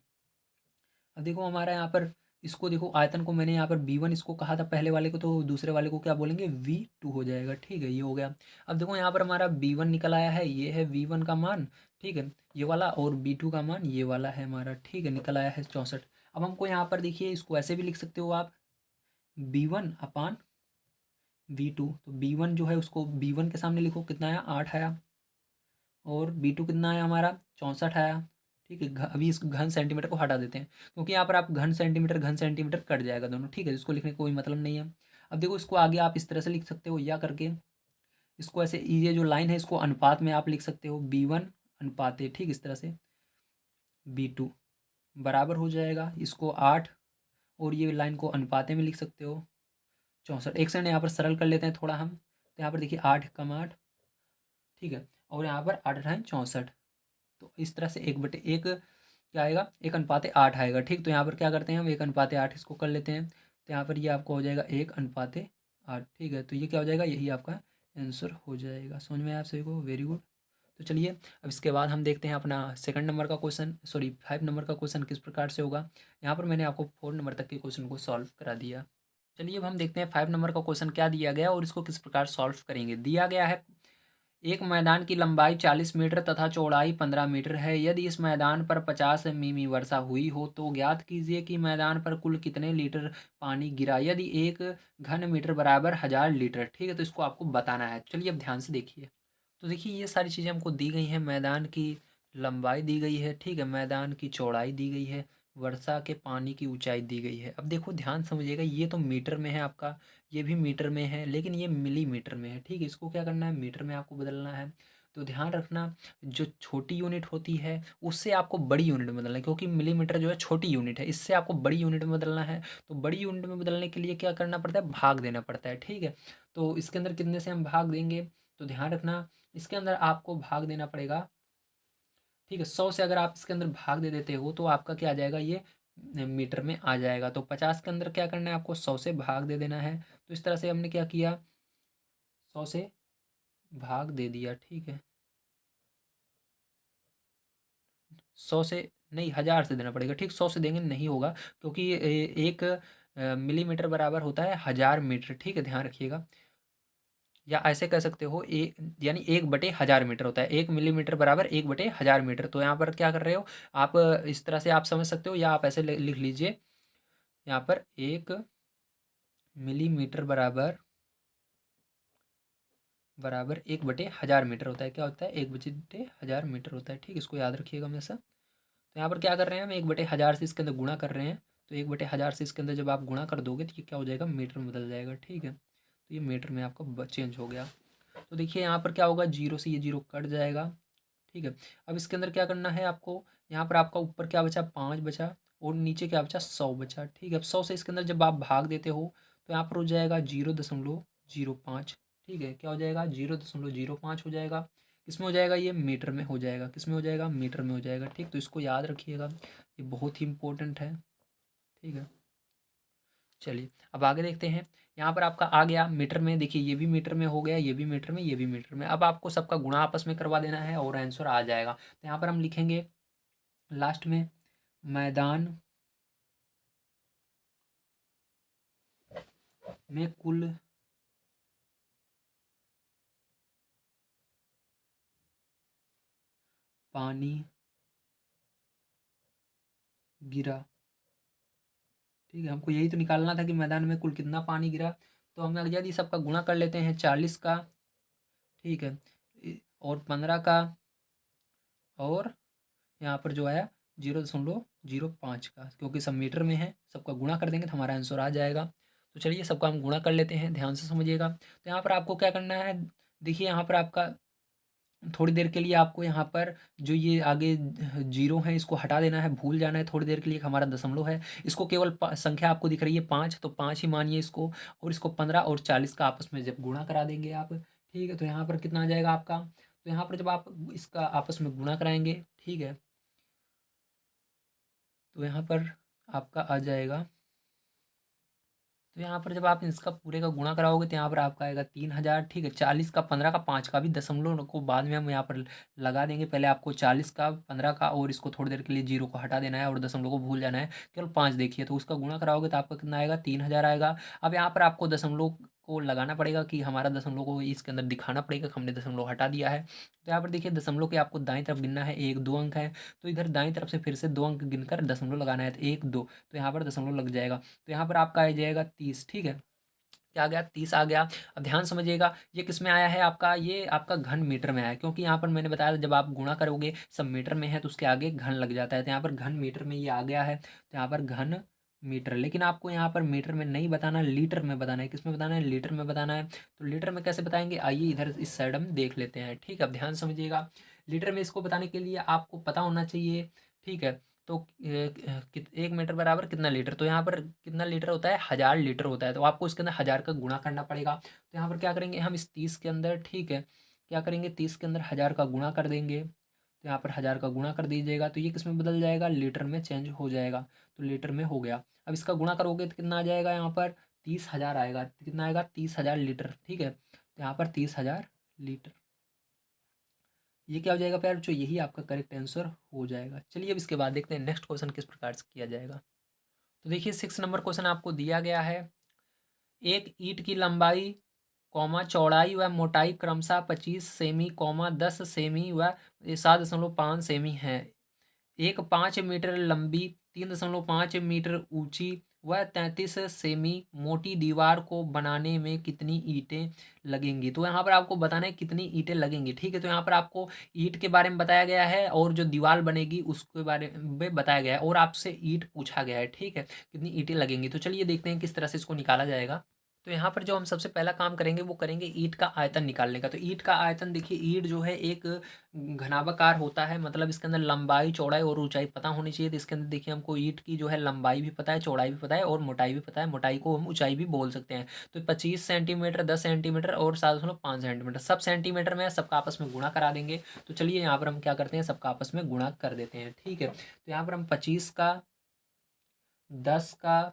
अब देखो हमारा यहाँ पर, इसको देखो आयतन को मैंने यहाँ पर V1 इसको कहा था पहले वाले को, तो दूसरे वाले को क्या बोलेंगे, V2 हो जाएगा। ठीक है, ये हो गया। अब देखो यहाँ पर हमारा V1 निकल आया है, ये है V1 का मान। ठीक है, ये वाला, और V2 का मान ये वाला है हमारा। ठीक है, निकल आया है 64। अब हमको यहाँ पर देखिए, इसको ऐसे भी लिख सकते हो आप, B1/V2। तो B1 जो है उसको B1 के सामने लिखो, कितना आया, 8 आया। और B2 कितना आया हमारा, 64 आया। ठीक है, अभी इस घन सेंटीमीटर को हटा देते हैं, क्योंकि यहाँ पर आप घन सेंटीमीटर कट जाएगा दोनों। ठीक है, इसको लिखने का कोई मतलब नहीं है। अब देखो इसको आगे आप इस तरह से लिख सकते हो, या करके इसको ऐसे, ये जो लाइन है इसको अनुपात में आप लिख सकते हो, B1 अनुपात ए। ठीक, इस तरह से B2 बराबर हो जाएगा इसको 8, और ये लाइन को अनुपाते में लिख सकते हो 64। एक सेकंड यहाँ पर सरल कर लेते हैं थोड़ा हम, तो यहाँ पर देखिए 8 कम 8। ठीक है, और यहाँ पर 8×64, तो इस तरह से 1/1 क्या आएगा, 1/8 आएगा। ठीक, तो यहाँ पर क्या करते हैं हम, 1/8 इसको कर लेते हैं, तो यहाँ पर ये आपको हो जाएगा 1/8। ठीक है, तो ये क्या हो जाएगा, यही आपका आंसर हो जाएगा। समझ में आया आप सभी को, वेरी गुड। तो चलिए अब इसके बाद हम देखते हैं अपना सेकंड नंबर का क्वेश्चन, सॉरी 5 नंबर का क्वेश्चन किस प्रकार से होगा। यहाँ पर मैंने आपको 4 नंबर तक के क्वेश्चन को सॉल्व करा दिया। चलिए अब हम देखते हैं 5 नंबर का क्वेश्चन क्या दिया गया और इसको किस प्रकार सॉल्व करेंगे। दिया गया है, एक मैदान की लंबाई 40 मीटर तथा चौड़ाई 15 मीटर है। यदि इस मैदान पर 50 मिमी वर्षा हुई हो तो ज्ञात कीजिए कि मैदान पर कुल कितने लीटर पानी गिरा, यदि 1 घन मीटर बराबर 1000 लीटर। ठीक है, तो इसको आपको बताना है। चलिए अब ध्यान से देखिए। तो देखिए ये सारी चीज़ें हमको दी गई हैं, मैदान की लंबाई दी गई है। ठीक है, मैदान की चौड़ाई दी गई है, वर्षा के पानी की ऊंचाई दी गई है। अब देखो ध्यान समझिएगा, ये तो मीटर में है आपका, ये भी मीटर में है, लेकिन ये मिलीमीटर में है। ठीक है, इसको क्या करना है, मीटर में आपको बदलना है। तो ध्यान रखना, जो छोटी यूनिट होती है उससे आपको बड़ी यूनिट में बदलना है, क्योंकि मिलीमीटर जो है छोटी यूनिट है, इससे आपको बड़ी यूनिट में बदलना है। तो बड़ी यूनिट में बदलने के लिए क्या करना पड़ता है, भाग देना पड़ता है। ठीक है, तो इसके अंदर कितने से हम भाग देंगे, तो ध्यान रखना इसके अंदर आपको भाग देना पड़ेगा। ठीक है, 100 से अगर आप इसके अंदर भाग दे देते हो तो आपका क्या आ जाएगा, ये मीटर में आ जाएगा। तो 50 के अंदर क्या करना है, आपको 100 से भाग दे देना है। तो इस तरह से हमने क्या किया, 100 से भाग दे दिया। ठीक है, 100 से नहीं, 1000 से देना पड़ेगा। ठीक, 100 से देंगे नहीं होगा, क्योंकि ये एक मिलीमीटर बराबर होता है 1000 मीटर। ठीक है, ध्यान रखिएगा। या ऐसे कह सकते हो, यानी 1/1000 मीटर होता है, 1 मिलीमीटर बराबर 1/1000 मीटर। तो यहाँ पर क्या कर रहे हो आप, इस तरह से आप समझ सकते हो, या आप ऐसे लिख लीजिए, यहाँ पर 1 मिलीमीटर बराबर बराबर 1/1000 मीटर होता है। क्या होता है? 1/1000 मीटर होता है। ठीक, इसको याद रखिएगा हमेशा। तो यहाँ पर क्या कर रहे हैं हम, 1/1000 से इसके अंदर गुणा कर रहे हैं। तो 1/1000 से इसके अंदर जब आप गुणा कर दोगे तो ये क्या हो जाएगा, मीटर में बदल जाएगा। ठीक है, तो ये मीटर में आपका चेंज हो गया। तो देखिए यहाँ पर क्या होगा, जीरो से ये जीरो कट जाएगा। ठीक है, अब इसके अंदर क्या करना है आपको, यहाँ पर आपका ऊपर क्या बचा, 5 बचा, और नीचे क्या बचा, 100 बचा। ठीक है, अब 100 से इसके अंदर जब आप भाग देते हो तो यहाँ पर हो जाएगा 0.05। ठीक है, क्या हो जाएगा, 0.05 हो जाएगा। किसमें हो जाएगा, ये मीटर में हो जाएगा। किसमें हो जाएगा, मीटर में हो जाएगा। ठीक, तो इसको याद रखिएगा, ये बहुत ही इंपॉर्टेंट है। ठीक है, चलिए अब आगे देखते हैं। यहाँ पर आपका आ गया मीटर में, देखिए ये भी मीटर में हो गया, ये भी मीटर में, ये भी मीटर में। अब आपको सबका गुणा आपस में करवा देना है और आंसर आ जाएगा। तो यहाँ पर हम लिखेंगे लास्ट में, मैदान में कुल पानी गिरा। ठीक है, हमको यही तो निकालना था कि मैदान में कुल कितना पानी गिरा। तो हम यदि सबका गुणा कर लेते हैं 40 का, ठीक है, और 15 का, और यहाँ पर जो आया 0.05 का, क्योंकि सब मीटर में है, सबका गुणा कर देंगे तो हमारा आंसर आ जाएगा। तो चलिए सबका हम गुणा कर लेते हैं, ध्यान से समझिएगा। तो यहाँ पर आपको क्या करना है, देखिए यहाँ पर आपका थोड़ी देर के लिए आपको यहाँ पर जो ये आगे जीरो है इसको हटा देना है, भूल जाना है थोड़ी देर के लिए। हमारा दशमलव है, इसको केवल संख्या आपको दिख रही है 5, तो 5 ही मानिए इसको। और इसको 15 और 40 का आपस में जब गुणा करा देंगे आप, ठीक है, तो यहाँ पर कितना आ जाएगा आपका। तो यहाँ पर जब आप इसका आपस में गुणा कराएंगे, ठीक है, तो यहाँ पर आपका आ जाएगा। तो यहाँ पर जब आप इसका पूरे का गुणा कराओगे तो यहाँ पर आपका आएगा 3000। ठीक है, 40 का, 15 का, 5 का भी दशमलव को बाद में हम यहाँ पर लगा देंगे। पहले आपको 40 का, 15 का और इसको थोड़ी देर के लिए जीरो को हटा देना है और दशमलव को भूल जाना है। केवल 5 देखिए, तो उसका गुणा कराओगे तो आपका कितना आएगा, 3000 आएगा। अब यहाँ पर आपको दशमलव को लगाना पड़ेगा कि हमारा दशमलव को इसके अंदर दिखाना पड़ेगा कि हमने दशमलव हटा दिया है। तो यहाँ पर देखिए दशमलव के आपको दाएं तरफ गिनना है, 1 2 अंक है, तो इधर दाएं तरफ से फिर से 2 अंक गिनकर दशमलव लगाना है, तो 1 2, तो यहाँ पर दशमलव लग जाएगा। तो यहाँ पर आपका आ जाएगा 30। ठीक है, क्या आ गया, 30 आ गया। अब ध्यान समझिएगा, ये किस में आया है आपका, ये आपका घन मीटर में आया है, क्योंकि यहाँ पर मैंने बताया था जब आप गुणा करोगे सब मीटर में है तो उसके आगे घन लग जाता है। तो यहाँ पर घन मीटर में ये आ गया है, तो यहाँ पर घन मीटर। लेकिन आपको यहाँ पर मीटर में नहीं बताना, लीटर में बताना है। किस में बताना है, लीटर में बताना है। तो लीटर में कैसे बताएंगे, आइए इधर इस साइड हम देख लेते हैं। ठीक है, अब ध्यान समझिएगा, लीटर में इसको बताने के लिए आपको पता होना चाहिए। ठीक है, तो 1 मीटर बराबर कितना लीटर, तो यहाँ पर कितना लीटर होता है, 1000 लीटर होता है। तो आपको इसके अंदर 1000 का गुणा करना पड़ेगा। तो यहाँ पर क्या करेंगे हम, इस 30 के अंदर, ठीक है, क्या करेंगे, 30 के अंदर 1000 का गुणा कर देंगे। तो यहाँ पर 1000 का गुणा कर दीजिएगा, तो ये किस में बदल जाएगा, लीटर में चेंज हो जाएगा। तो लीटर में हो गया। अब इसका गुणा करोगे तो कितना आ जाएगा, यहाँ पर 30,000 आएगा। कितना आएगा, 30,000 लीटर। ठीक है, तो यहाँ पर 30,000 लीटर। ये क्या हो जाएगा प्यार बच्चों, यही आपका करेक्ट आंसर हो जाएगा। चलिए अब इसके बाद देखते हैं नेक्स्ट क्वेश्चन किस प्रकार से किया जाएगा। तो देखिए 6 नंबर क्वेश्चन आपको दिया गया है। एक ईंट की लंबाई कॉमा चौड़ाई व मोटाई क्रमशः 25 सेमी कॉमा 10 सेमी व 7.5 सेमी है। एक 5 मीटर लंबी, 3.5 मीटर ऊंची व 33 सेमी मोटी दीवार को बनाने में कितनी ईंटें लगेंगी। तो यहाँ पर आपको बताना है कितनी ईंटें लगेंगी। ठीक है, तो यहाँ पर आपको ईंट के बारे में बताया गया है और जो दीवार बनेगी उसके बारे में बताया गया है और आपसे ईंट पूछा गया है। ठीक है, कितनी ईंटें लगेंगी। तो चलिए देखते हैं किस तरह से इसको निकाला जाएगा। तो यहाँ पर जो हम सबसे पहला काम करेंगे वो करेंगे ईंट का आयतन निकालने का। तो ईंट का आयतन देखिए, ईंट जो है एक घनाभाकार होता है, मतलब इसके अंदर लंबाई चौड़ाई और ऊंचाई पता होनी चाहिए। तो इसके अंदर देखिए हमको ईंट की जो है लंबाई भी पता है, चौड़ाई भी पता है और मोटाई भी पता है। मोटाई को हम ऊंचाई भी बोल सकते हैं। तो 25 सेंटीमीटर, 10 सेंटीमीटर और 7.5 सेंटीमीटर, सब सेंटीमीटर में है, सबका आपस में गुणा करा देंगे। तो चलिए यहाँ पर हम क्या करते हैं, सबका आपस में गुणा कर देते हैं। ठीक है, तो यहाँ पर हम 25 का, 10 का,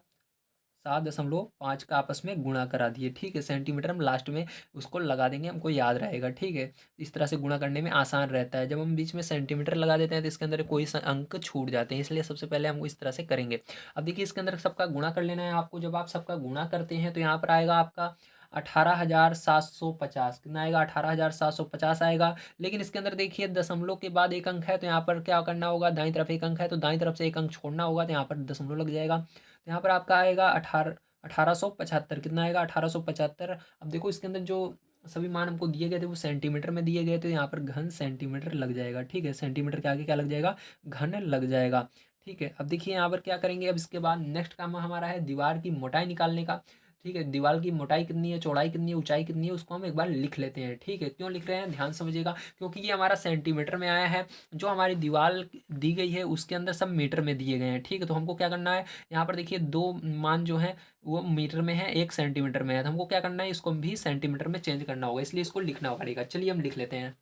7.5 का आपस में गुणा करा दिए। ठीक है, सेंटीमीटर हम लास्ट में उसको लगा देंगे, हमको याद रहेगा। ठीक है, इस तरह से गुणा करने में आसान रहता है। जब हम बीच में सेंटीमीटर लगा देते हैं तो इसके अंदर कोई अंक छूट जाते हैं, इसलिए सबसे पहले हम इस तरह से करेंगे। अब देखिए इसके अंदर सबका गुणा कर लेना है आपको। जब आप सबका गुणा करते हैं तो यहाँ पर आएगा आपका 18,750। कितना आएगा, 18,750 आएगा। लेकिन इसके अंदर देखिए दशमलव के बाद एक अंक है, तो यहाँ पर क्या करना होगा, दाईं तरफ एक अंक है तो दाईं तरफ से एक अंक छोड़ना होगा, तो यहाँ पर दशमलव लग जाएगा। तो यहाँ पर आपका आएगा 18,875। कितना आएगा, 1875। अब देखो इसके अंदर जो सभी मान हमको दिए गए थे वो सेंटीमीटर में दिए गए, तो यहाँ पर घन सेंटीमीटर लग जाएगा। ठीक है, सेंटीमीटर के आगे क्या लग जाएगा, घन लग जाएगा। ठीक है, अब देखिए यहाँ पर क्या करेंगे, अब इसके बाद नेक्स्ट काम हमारा है दीवार की मोटाई निकालने का। ठीक है, दीवार की मोटाई कितनी है, चौड़ाई कितनी है, ऊंचाई कितनी है, उसको हम एक बार लिख लेते हैं। ठीक है, क्यों लिख रहे हैं ध्यान समझिएगा, क्योंकि ये हमारा सेंटीमीटर में आया है, जो हमारी दीवार दी गई है उसके अंदर सब मीटर में दिए गए हैं। ठीक है, तो हमको क्या करना है, यहाँ पर देखिए दो मान जो है वो मीटर में है, एक सेंटीमीटर में है, तो हमको क्या करना है, इसको भी सेंटीमीटर में चेंज करना होगा, इसलिए इसको लिखना पड़ेगा। चलिए हम लिख लेते हैं।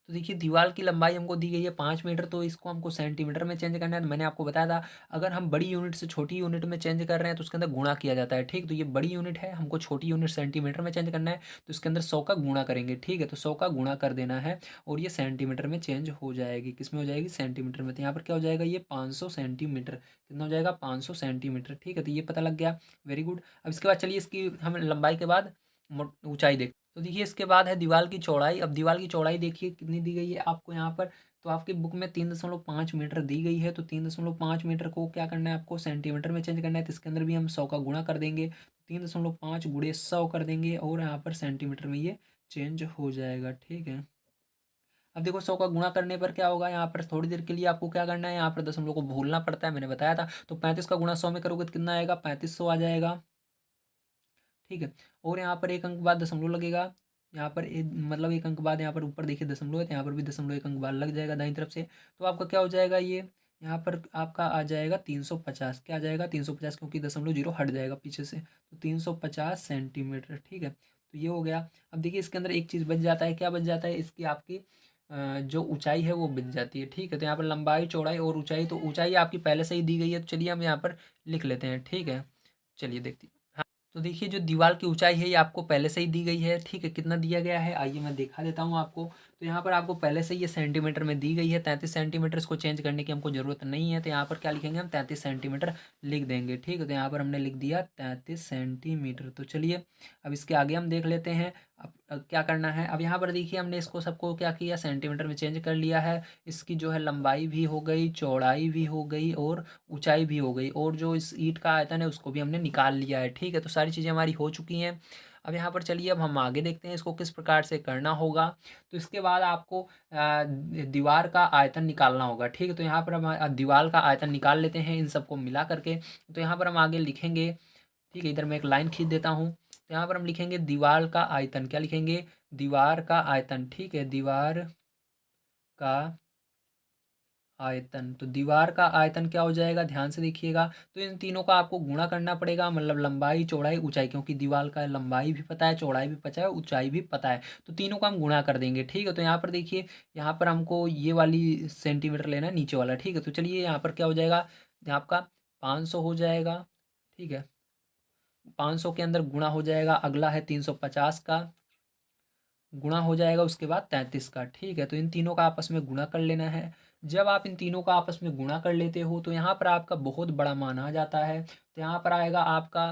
तो देखिए दीवार की लंबाई हमको दी गई है 5 मीटर, तो इसको हमको सेंटीमीटर में चेंज करना है। तो मैंने आपको बताया था अगर हम बड़ी यूनिट से छोटी यूनिट में चेंज कर रहे हैं तो उसके अंदर गुणा किया जाता है। ठीक, तो ये बड़ी यूनिट है, हमको छोटी यूनिट सेंटीमीटर में चेंज करना है, तो इसके अंदर 100 का गुणा करेंगे। ठीक है, तो 100 का गुणा कर देना है और ये सेंटीमीटर में चेंज हो जाएगी। किस में हो जाएगी, सेंटीमीटर में। तो यहाँ पर क्या हो जाएगा, ये 500 सेंटीमीटर। कितना हो जाएगा, 500 सेंटीमीटर। ठीक है, तो ये पता लग गया, वेरी गुड। अब इसके बाद चलिए इसकी हम लंबाई के बाद ऊंचाई देख। तो देखिए इसके बाद है दीवार की चौड़ाई। अब दीवार की चौड़ाई देखिए कितनी दी गई है आपको यहाँ पर, तो आपकी बुक में 3.5 मीटर दी गई है, तो 3.5 मीटर को क्या करना है आपको, सेंटीमीटर में चेंज करना है, तो इसके अंदर भी हम 100 का गुणा कर देंगे, 3.5 गुणे 100 कर देंगे और यहाँ पर सेंटीमीटर में ये चेंज हो जाएगा। ठीक है, अब देखो 100 का गुणा करने पर क्या होगा, यहाँ पर थोड़ी देर के लिए आपको क्या करना है, यहाँ पर दशमलव को भूलना पड़ता है, मैंने बताया था। तो 35 का गुणा 100 में करोगे तो कितना आएगा, 3500 आ जाएगा। ठीक है, और यहाँ पर एक अंक बाद दशमलव लगेगा, यहाँ पर मतलब एक अंक बाद यहाँ पर ऊपर देखिए दशमलव है, तो यहाँ पर भी दशमलव एक अंक बाद लग जाएगा दाईं तरफ से। तो आपका क्या हो जाएगा, ये यहाँ पर आपका आ जाएगा 350। क्या आ जाएगा, 350, क्योंकि दशमलव जीरो हट जाएगा पीछे से, तो 350 सेंटीमीटर। ठीक है, तो ये हो गया। अब देखिए इसके अंदर एक चीज़ बच जाता है, क्या बच जाता है, इसकी आपकी जो ऊंचाई है वो बच जाती है। ठीक है, तो यहाँ पर लंबाई चौड़ाई और ऊंचाई, तो ऊंचाई आपकी पहले से ही दी गई है, तो चलिए हम यहाँ पर लिख लेते हैं। ठीक है, चलिए देखते हैं। तो देखिए जो दीवार की ऊंचाई है ये आपको पहले से ही दी गई है। ठीक है, कितना दिया गया है, आइए मैं दिखा देता हूँ आपको। तो यहाँ पर आपको पहले से ही ये सेंटीमीटर में दी गई है 33 सेंटीमीटर। इसको चेंज करने की हमको ज़रूरत नहीं है, तो यहाँ पर क्या लिखेंगे हम, 33 सेंटीमीटर लिख देंगे। ठीक है, तो यहाँ पर हमने लिख दिया 33 सेंटीमीटर। तो चलिए अब इसके आगे हम देख लेते हैं। अब क्या करना है, अब यहाँ पर देखिए हमने इसको सबको क्या किया, सेंटीमीटर में चेंज कर लिया है। इसकी जो है लंबाई भी हो गई, चौड़ाई भी हो गई और ऊंचाई भी हो गई, और जो इस ईंट का आयतन है उसको भी हमने निकाल लिया है। ठीक है, तो सारी चीज़ें हमारी हो चुकी हैं। अब यहाँ पर चलिए अब हम आगे देखते हैं इसको किस प्रकार से करना होगा। तो इसके बाद आपको दीवार का आयतन निकालना होगा। ठीक है, तो यहाँ पर हम दीवार का आयतन निकाल लेते हैं इन सबको मिला करके। तो यहाँ पर हम आगे लिखेंगे। ठीक है, इधर मैं एक लाइन खींच देता हूँ। तो यहाँ पर हम लिखेंगे दीवार का आयतन, क्या लिखेंगे, दीवार का आयतन। ठीक है, दीवार का आयतन, तो दीवार का आयतन क्या हो जाएगा, ध्यान से देखिएगा। तो इन तीनों का आपको गुणा करना पड़ेगा, मतलब लंबाई चौड़ाई ऊंचाई, क्योंकि दीवार का लंबाई भी पता है, चौड़ाई भी पता है, ऊंचाई भी पता है, तो तीनों का हम गुणा कर देंगे। ठीक है, तो यहाँ पर देखिए यहाँ पर हमको ये वाली सेंटीमीटर लेना है, नीचे वाला। ठीक है, तो चलिए यहाँ पर क्या हो जाएगा, यहाँ आपका 500 हो जाएगा। ठीक है, 500 के अंदर गुणा हो जाएगा, अगला है 350 का गुणा हो जाएगा, उसके बाद 33 का। ठीक है, तो इन तीनों का आपस में गुणा कर लेना है। जब आप इन तीनों का आपस में गुणा कर लेते हो तो यहाँ पर आपका बहुत बड़ा मान आ जाता है। तो यहाँ पर आएगा आपका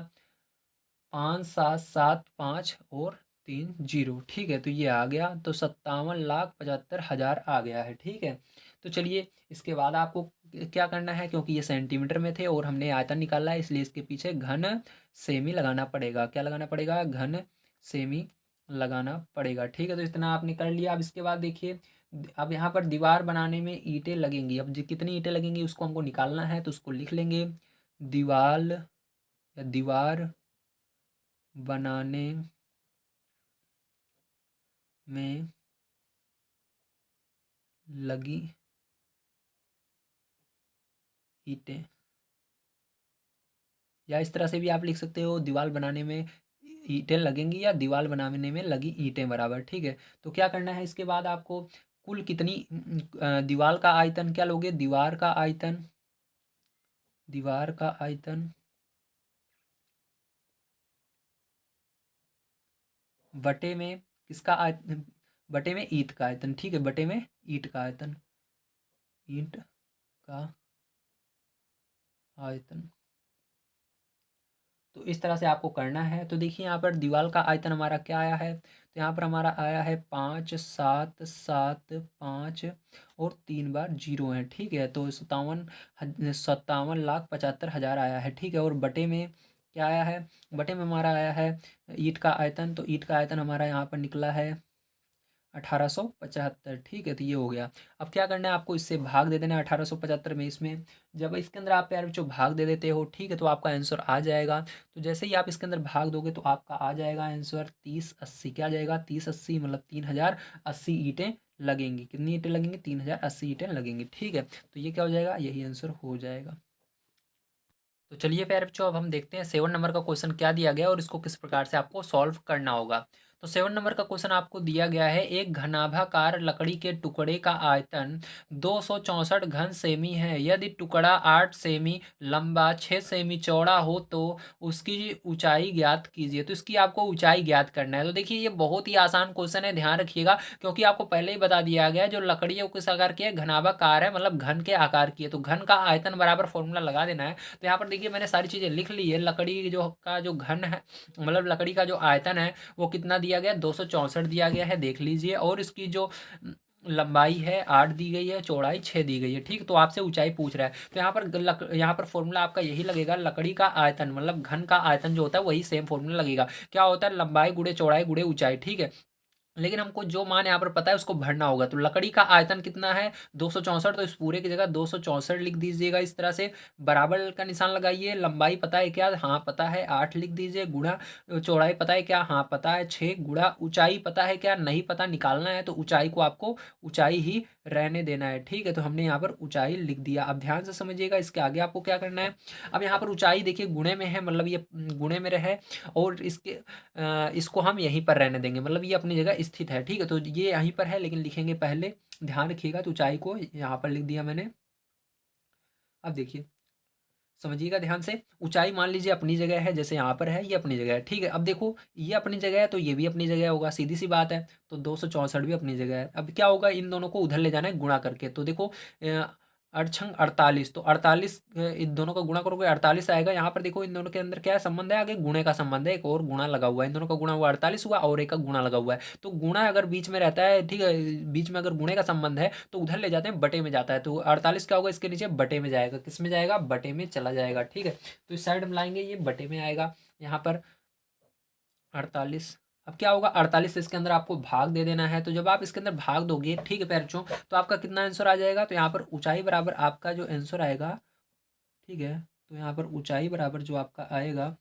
5775 और 30। ठीक है, तो ये आ गया, तो 57,75,000 आ गया है। ठीक है, तो चलिए इसके बाद आपको क्या करना है, क्योंकि ये सेंटीमीटर में थे और हमने आयतन निकाला है, इसलिए इसके पीछे घन सेमी लगाना पड़ेगा। क्या लगाना पड़ेगा, घन सेमी लगाना पड़ेगा। ठीक है, तो इतना आपने कर लिया। अब इसके बाद देखिए अब यहाँ पर दीवार बनाने में ईंटें लगेंगी। अब जो कितनी ईंटें लगेंगी उसको हमको निकालना है, तो उसको लिख लेंगे, दीवार या दीवार बनाने में लगी ईंटें, या इस तरह से भी आप लिख सकते हो, दीवार बनाने में ईंटें लगेंगी या दीवार बनाने में लगी ईंटें बराबर। ठीक है, तो क्या करना है इसके बाद आपको, कुल कितनी दीवार का आयतन क्या लोगे, दीवार का आयतन, दीवार का आयतन बटे में किसका आयतन, बटे में ईंट का आयतन। ठीक है, बटे में ईंट का आयतन, ईंट का आयतन। तो इस तरह से आपको करना है। तो देखिए यहाँ पर दीवार का आयतन हमारा क्या आया है, तो यहाँ पर हमारा आया है 5775 और 3 बार जीरो है। ठीक है, तो 57,57,75,000 आया है। ठीक है, और बटे में क्या आया है, बटे में हमारा आया है ईंट का आयतन। तो ईंट का आयतन हमारा यहाँ पर निकला है 1875। ठीक है, तो ये हो गया। अब क्या करना है आपको, इससे भाग दे देना है 1875 में इसमें। जब इसके अंदर आप यार जो भाग दे देते हो, ठीक है, तो आपका आंसर आ जाएगा। तो जैसे ही आप इसके अंदर भाग दोगे तो आपका आ जाएगा आंसर 3080। क्या आ जाएगा, 3080 मतलब 3080 ईंटें लगेंगी। कितनी ईंटें लगेंगी, 3080 ईंटें लगेंगी। ठीक है, तो ये क्या हो जाएगा, यही आंसर हो जाएगा। तो चलिए फिर बच्चों, अब हम देखते हैं 7 नंबर का क्वेश्चन क्या दिया गया और इसको किस प्रकार से आपको सॉल्व करना होगा। तो 7 नंबर का क्वेश्चन आपको दिया गया है, एक घनाभाकार लकड़ी के टुकड़े का आयतन 264 घन सेमी है। यदि टुकड़ा 8 सेमी लंबा 6 सेमी चौड़ा हो तो उसकी ऊंचाई ज्ञात कीजिए। तो इसकी आपको ऊंचाई ज्ञात करना है। तो देखिए ये बहुत ही आसान क्वेश्चन है, ध्यान रखिएगा, क्योंकि आपको पहले ही बता दिया गया है जो लकड़ी है वो किस आकार की है, घनाभाकार है, मतलब घन के आकार की है। तो घन का आयतन बराबर फॉर्मूला लगा देना है। तो यहाँ पर देखिए मैंने सारी चीज़ें लिख ली है। लकड़ी जो का जो घन है, मतलब लकड़ी का जो आयतन है वो कितना दिया गया, 264 दिया गया है, देख लीजिए। और इसकी जो लंबाई है 8 दी गई है, चौड़ाई 6 दी गई है। ठीक, तो आपसे ऊंचाई पूछ रहा है, तो यहाँ पर फॉर्मूला आपका यही लगेगा, लकड़ी का आयतन मतलब घन का आयतन जो होता है वही सेम फॉर्मूला लगेगा। क्या होता है, लंबाई गुणे चौड़ाई गुणे ऊंचाई। ठीक है, लेकिन हमको जो मान यहाँ पर पता है उसको भरना होगा। तो लकड़ी का आयतन कितना है, 264, तो इस पूरे की जगह 264 लिख दीजिएगा इस तरह से, बराबर का निशान लगाइए। लंबाई पता है क्या, हाँ पता है, 8 लिख दीजिए। गुणा चौड़ाई पता है क्या, हाँ पता है, 6। गुणा ऊंचाई पता है क्या, नहीं पता, निकालना है। तो ऊंचाई को आपको ऊंचाई ही रहने देना है। ठीक है, तो हमने यहाँ पर ऊंचाई लिख दिया। अब ध्यान से समझिएगा, इसके आगे आपको क्या करना है। अब यहाँ पर ऊंचाई देखिए गुणे में है, मतलब ये गुणे में रहे, और इसको हम यहीं पर रहने देंगे, मतलब ये अपनी जगह स्थित है। ठीक है, तो ये यहीं पर है, लेकिन लिखेंगे पहले, ध्यान रखिएगा। तो ऊंचाई को यहाँ पर लिख दिया मैंने। अब देखिए समझिएगा ध्यान से, ऊंचाई मान लीजिए अपनी जगह है, जैसे यहाँ पर है, ये अपनी जगह है। ठीक है, अब देखो ये अपनी जगह है तो ये भी अपनी जगह होगा, सीधी सी बात है। तो 264 भी अपनी जगह है। अब क्या होगा, इन दोनों को उधर ले जाना है गुणा करके। तो देखो अड़छंग 48, तो 48 इन दोनों का गुणा करोगे 48 आएगा। यहाँ पर देखो इन दोनों के अंदर क्या है, संबंध है, आगे गुणे का संबंध है, एक और गुणा लगा हुआ है। इन दोनों का गुणा हुआ 48 हुआ, और एक का गुणा लगा हुआ है। तो गुणा अगर बीच में रहता है, ठीक है, बीच में अगर गुणे का संबंध है तो उधर ले जाते हैं, बटे में जाता है। तो 48 क्या होगा, इसके नीचे बटे में जाएगा। किस में जाएगा, बटे में चला जाएगा। ठीक है, तो इस साइड हम लाएंगे, ये बटे में आएगा यहाँ पर 48। अब क्या होगा, 48 से इसके अंदर आपको भाग दे देना है। तो जब आप इसके अंदर भाग दोगे, ठीक है पैरचों, तो आपका कितना आंसर आ जाएगा, तो यहाँ पर ऊंचाई बराबर आपका जो आंसर आएगा, ठीक है, तो यहाँ पर ऊंचाई बराबर जो आपका आएगा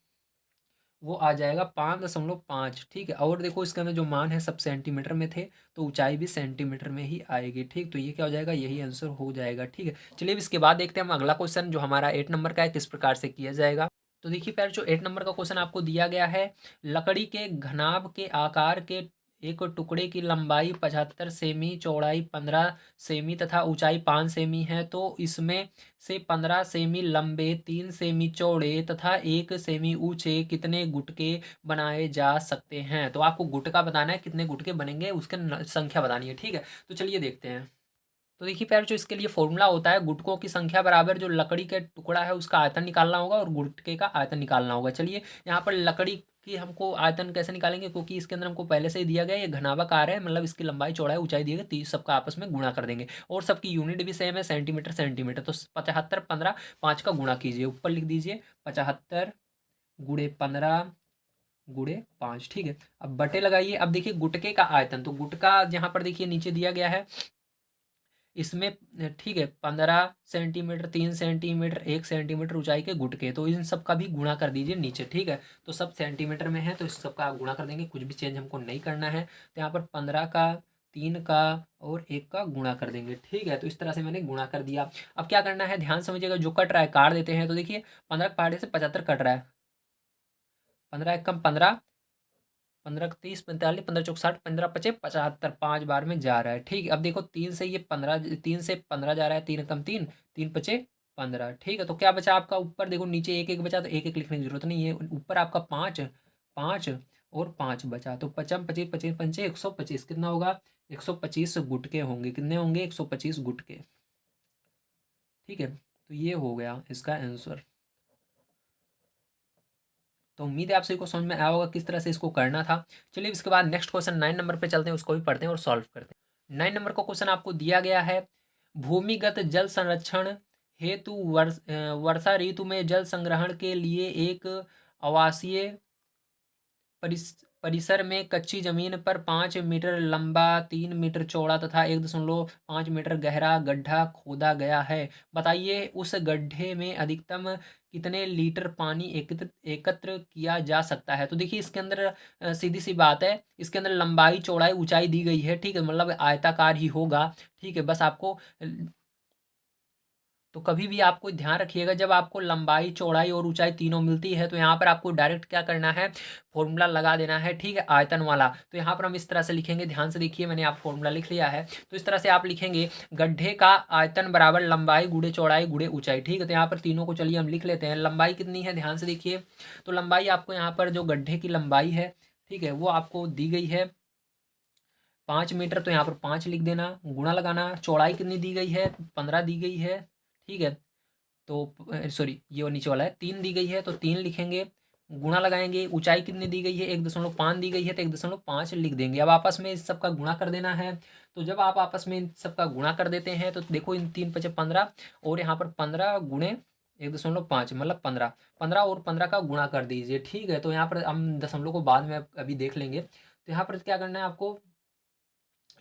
वो आ जाएगा 5.5। ठीक है, और देखो इसके अंदर जो मान है सब सेंटीमीटर में थे, तो ऊंचाई भी सेंटीमीटर में ही आएगी। ठीक, तो ये क्या हो जाएगा, यही आंसर हो जाएगा। ठीक है, चलिए अब इसके बाद देखते हैं हम अगला क्वेश्चन जो हमारा 8 नंबर का है, किस प्रकार से किया जाएगा। तो देखिए प्यार, जो 8 नंबर का क्वेश्चन आपको दिया गया है, लकड़ी के घनाभ के आकार के एक टुकड़े की लंबाई 75 सेमी, चौड़ाई 15 सेमी तथा ऊंचाई 5 सेमी है। तो इसमें से 15 सेमी लंबे, 3 सेमी चौड़े तथा 1 सेमी ऊंचे कितने गुटके बनाए जा सकते हैं। तो आपको गुटका बताना है, कितने गुटके बनेंगे उसके संख्या बतानी है। ठीक है, तो चलिए देखते हैं। तो देखिए प्यार, जो इसके लिए फॉर्मूला होता है, गुटकों की संख्या बराबर जो लकड़ी का टुकड़ा है उसका आयतन निकालना होगा और गुटके का आयतन निकालना होगा। चलिए यहाँ पर लकड़ी की हमको आयतन कैसे निकालेंगे, क्योंकि इसके अंदर हमको पहले से ही दिया गया है, ये घनाभाकार है, मतलब इसकी लंबाई चौड़ाई ऊंचाई दी गई, 30 सबका आपस में गुणा कर देंगे। और सबकी यूनिट भी सेम है, सेंटीमीटर सेंटीमीटर। तो 75 15 5 का गुणा कीजिए, ऊपर लिख दीजिए 75 गुणे 15 गुणे 5। ठीक है, अब बटे लगाइए। अब देखिए गुटके का आयतन, तो गुटका यहाँ पर देखिए नीचे दिया गया है इसमें, ठीक है, 15 सेंटीमीटर, 3 सेंटीमीटर, 1 सेंटीमीटर ऊंचाई के गुटके, तो इन सब का भी गुणा कर दीजिए नीचे। ठीक है, तो सब सेंटीमीटर में है तो इस सब का गुणा कर देंगे, कुछ भी चेंज हमको नहीं करना है। तो यहाँ पर 15 का, 3 का और 1 का गुणा कर देंगे। ठीक है, तो इस तरह से मैंने गुणा कर दिया। अब क्या करना है, ध्यान समझिएगा, जो कट रहा है काट देते हैं। तो देखिए 15 काटने से 75 कट रहा है, 15 एक कम 15, 15 30 45, 15 चौक 60, 15 पचे 75, 5 बार में जा रहा है। ठीक है, अब देखो 3 से ये 15, 3 से 15 जा रहा है, 3 कम 3, 3 पचे 15। ठीक है, तो क्या बचा आपका, ऊपर देखो नीचे एक एक बचा, तो एक एक लिखने की जरूरत नहीं है। ऊपर आपका 5 5 और 5 बचा, तो 55 25 25 पंचे 125, कितना होगा, 125 गुटके होंगे। कितने होंगे, 125 गुटके। ठीक है, तो ये हो गया इसका आंसर। तो उम्मीद है आप सभी को समझ में आया होगा किस तरह से इसको करना था। चलिए इसके बाद नेक्स्ट क्वेश्चन 9 नंबर पे चलते हैं, उसको भी पढ़ते हैं और सॉल्व करते हैं। 9 नंबर का क्वेश्चन आपको दिया गया है, भूमिगत जल संरक्षण हेतु वर्षा ऋतु में जल संग्रहण के लिए एक आवासीय परिसर में कच्ची जमीन पर 5 मीटर लंबा, 3 मीटर चौड़ा तथा 1.5 मीटर गहरा गड्ढा खोदा गया है। बताइए उस गड्ढे में अधिकतम कितने लीटर पानी एकत्र एकत्र किया जा सकता है। तो देखिए इसके अंदर सीधी सी बात है, इसके अंदर लंबाई चौड़ाई ऊंचाई दी गई है, ठीक है, मतलब आयताकार ही होगा। ठीक है, बस आपको तो कभी भी आपको ध्यान रखिएगा, जब आपको लंबाई चौड़ाई और ऊंचाई तीनों मिलती है तो यहाँ पर आपको डायरेक्ट क्या करना है, फॉर्मूला लगा देना है। ठीक है, आयतन वाला। तो यहाँ पर हम इस तरह से लिखेंगे, ध्यान से देखिए, मैंने आप फॉर्मूला लिख लिया है। तो इस तरह से आप लिखेंगे गड्ढे का आयतन बराबर लंबाई गुणे चौड़ाई गुणे ऊंचाई। ठीक है, तो यहाँ पर तीनों को चलिए हम लिख लेते हैं। लंबाई कितनी है, ध्यान से देखिए। तो लंबाई आपको यहाँ पर जो गड्ढे की लंबाई है, ठीक है, वो आपको दी गई है 5 मीटर। तो यहाँ पर 5 लिख देना, गुणा लगाना। चौड़ाई कितनी दी गई है, 15 दी गई है। ठीक है, तो सॉरी, ये वो नीचे वाला है, 3 दी गई है तो 3 लिखेंगे, गुणा लगाएंगे। ऊंचाई कितनी दी गई है, 1.5 दी गई है तो 1.5 लिख देंगे। अब आपस में इस सब का गुणा कर देना है। तो जब आप आपस में इन सब का गुणा कर देते हैं तो देखो, इन 3×5 = 15, और यहाँ पर 15 गुणे 1.5 मतलब 15। 15 और 15 का गुणा कर दीजिए। ठीक है, तो यहाँ पर हम दशमलव को बाद में अभी देख लेंगे। तो यहाँ पर क्या करना है आपको,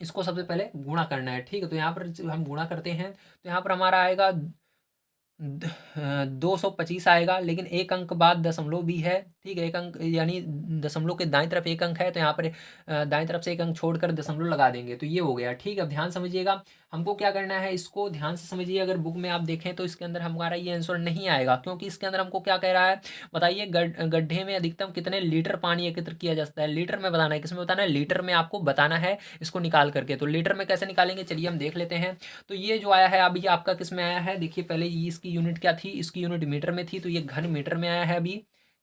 इसको सबसे पहले गुणा करना है। ठीक है, तो यहाँ पर हम गुणा करते हैं तो यहाँ पर हमारा आएगा 225 आएगा, लेकिन एक अंक बाद दशमलव भी है। ठीक है, एक अंक यानी दशमलव के दाईं तरफ एक अंक है, तो यहाँ पर दाईं तरफ से एक अंक छोड़कर दशमलव लगा देंगे, तो ये हो गया। ठीक है, अब ध्यान समझिएगा, हमको क्या करना है, इसको ध्यान से समझिए। अगर बुक में आप देखें तो इसके अंदर हमारा ये आंसर नहीं आएगा, क्योंकि इसके अंदर हमको क्या कह रहा है, बताइए गड्ढे में अधिकतम कितने लीटर पानी एकत्र किया जा सकता है। लीटर में बताना है, किसमें बताना है, लीटर में आपको बताना है इसको निकाल करके। तो लीटर में कैसे निकालेंगे, चलिए हम देख लेते हैं। तो ये जो आया है अभी आपका किस में आया है, देखिए पहले ये इसकी यूनिट क्या थी, इसकी यूनिट मीटर में थी, तो ये घन मीटर में आया है। अभी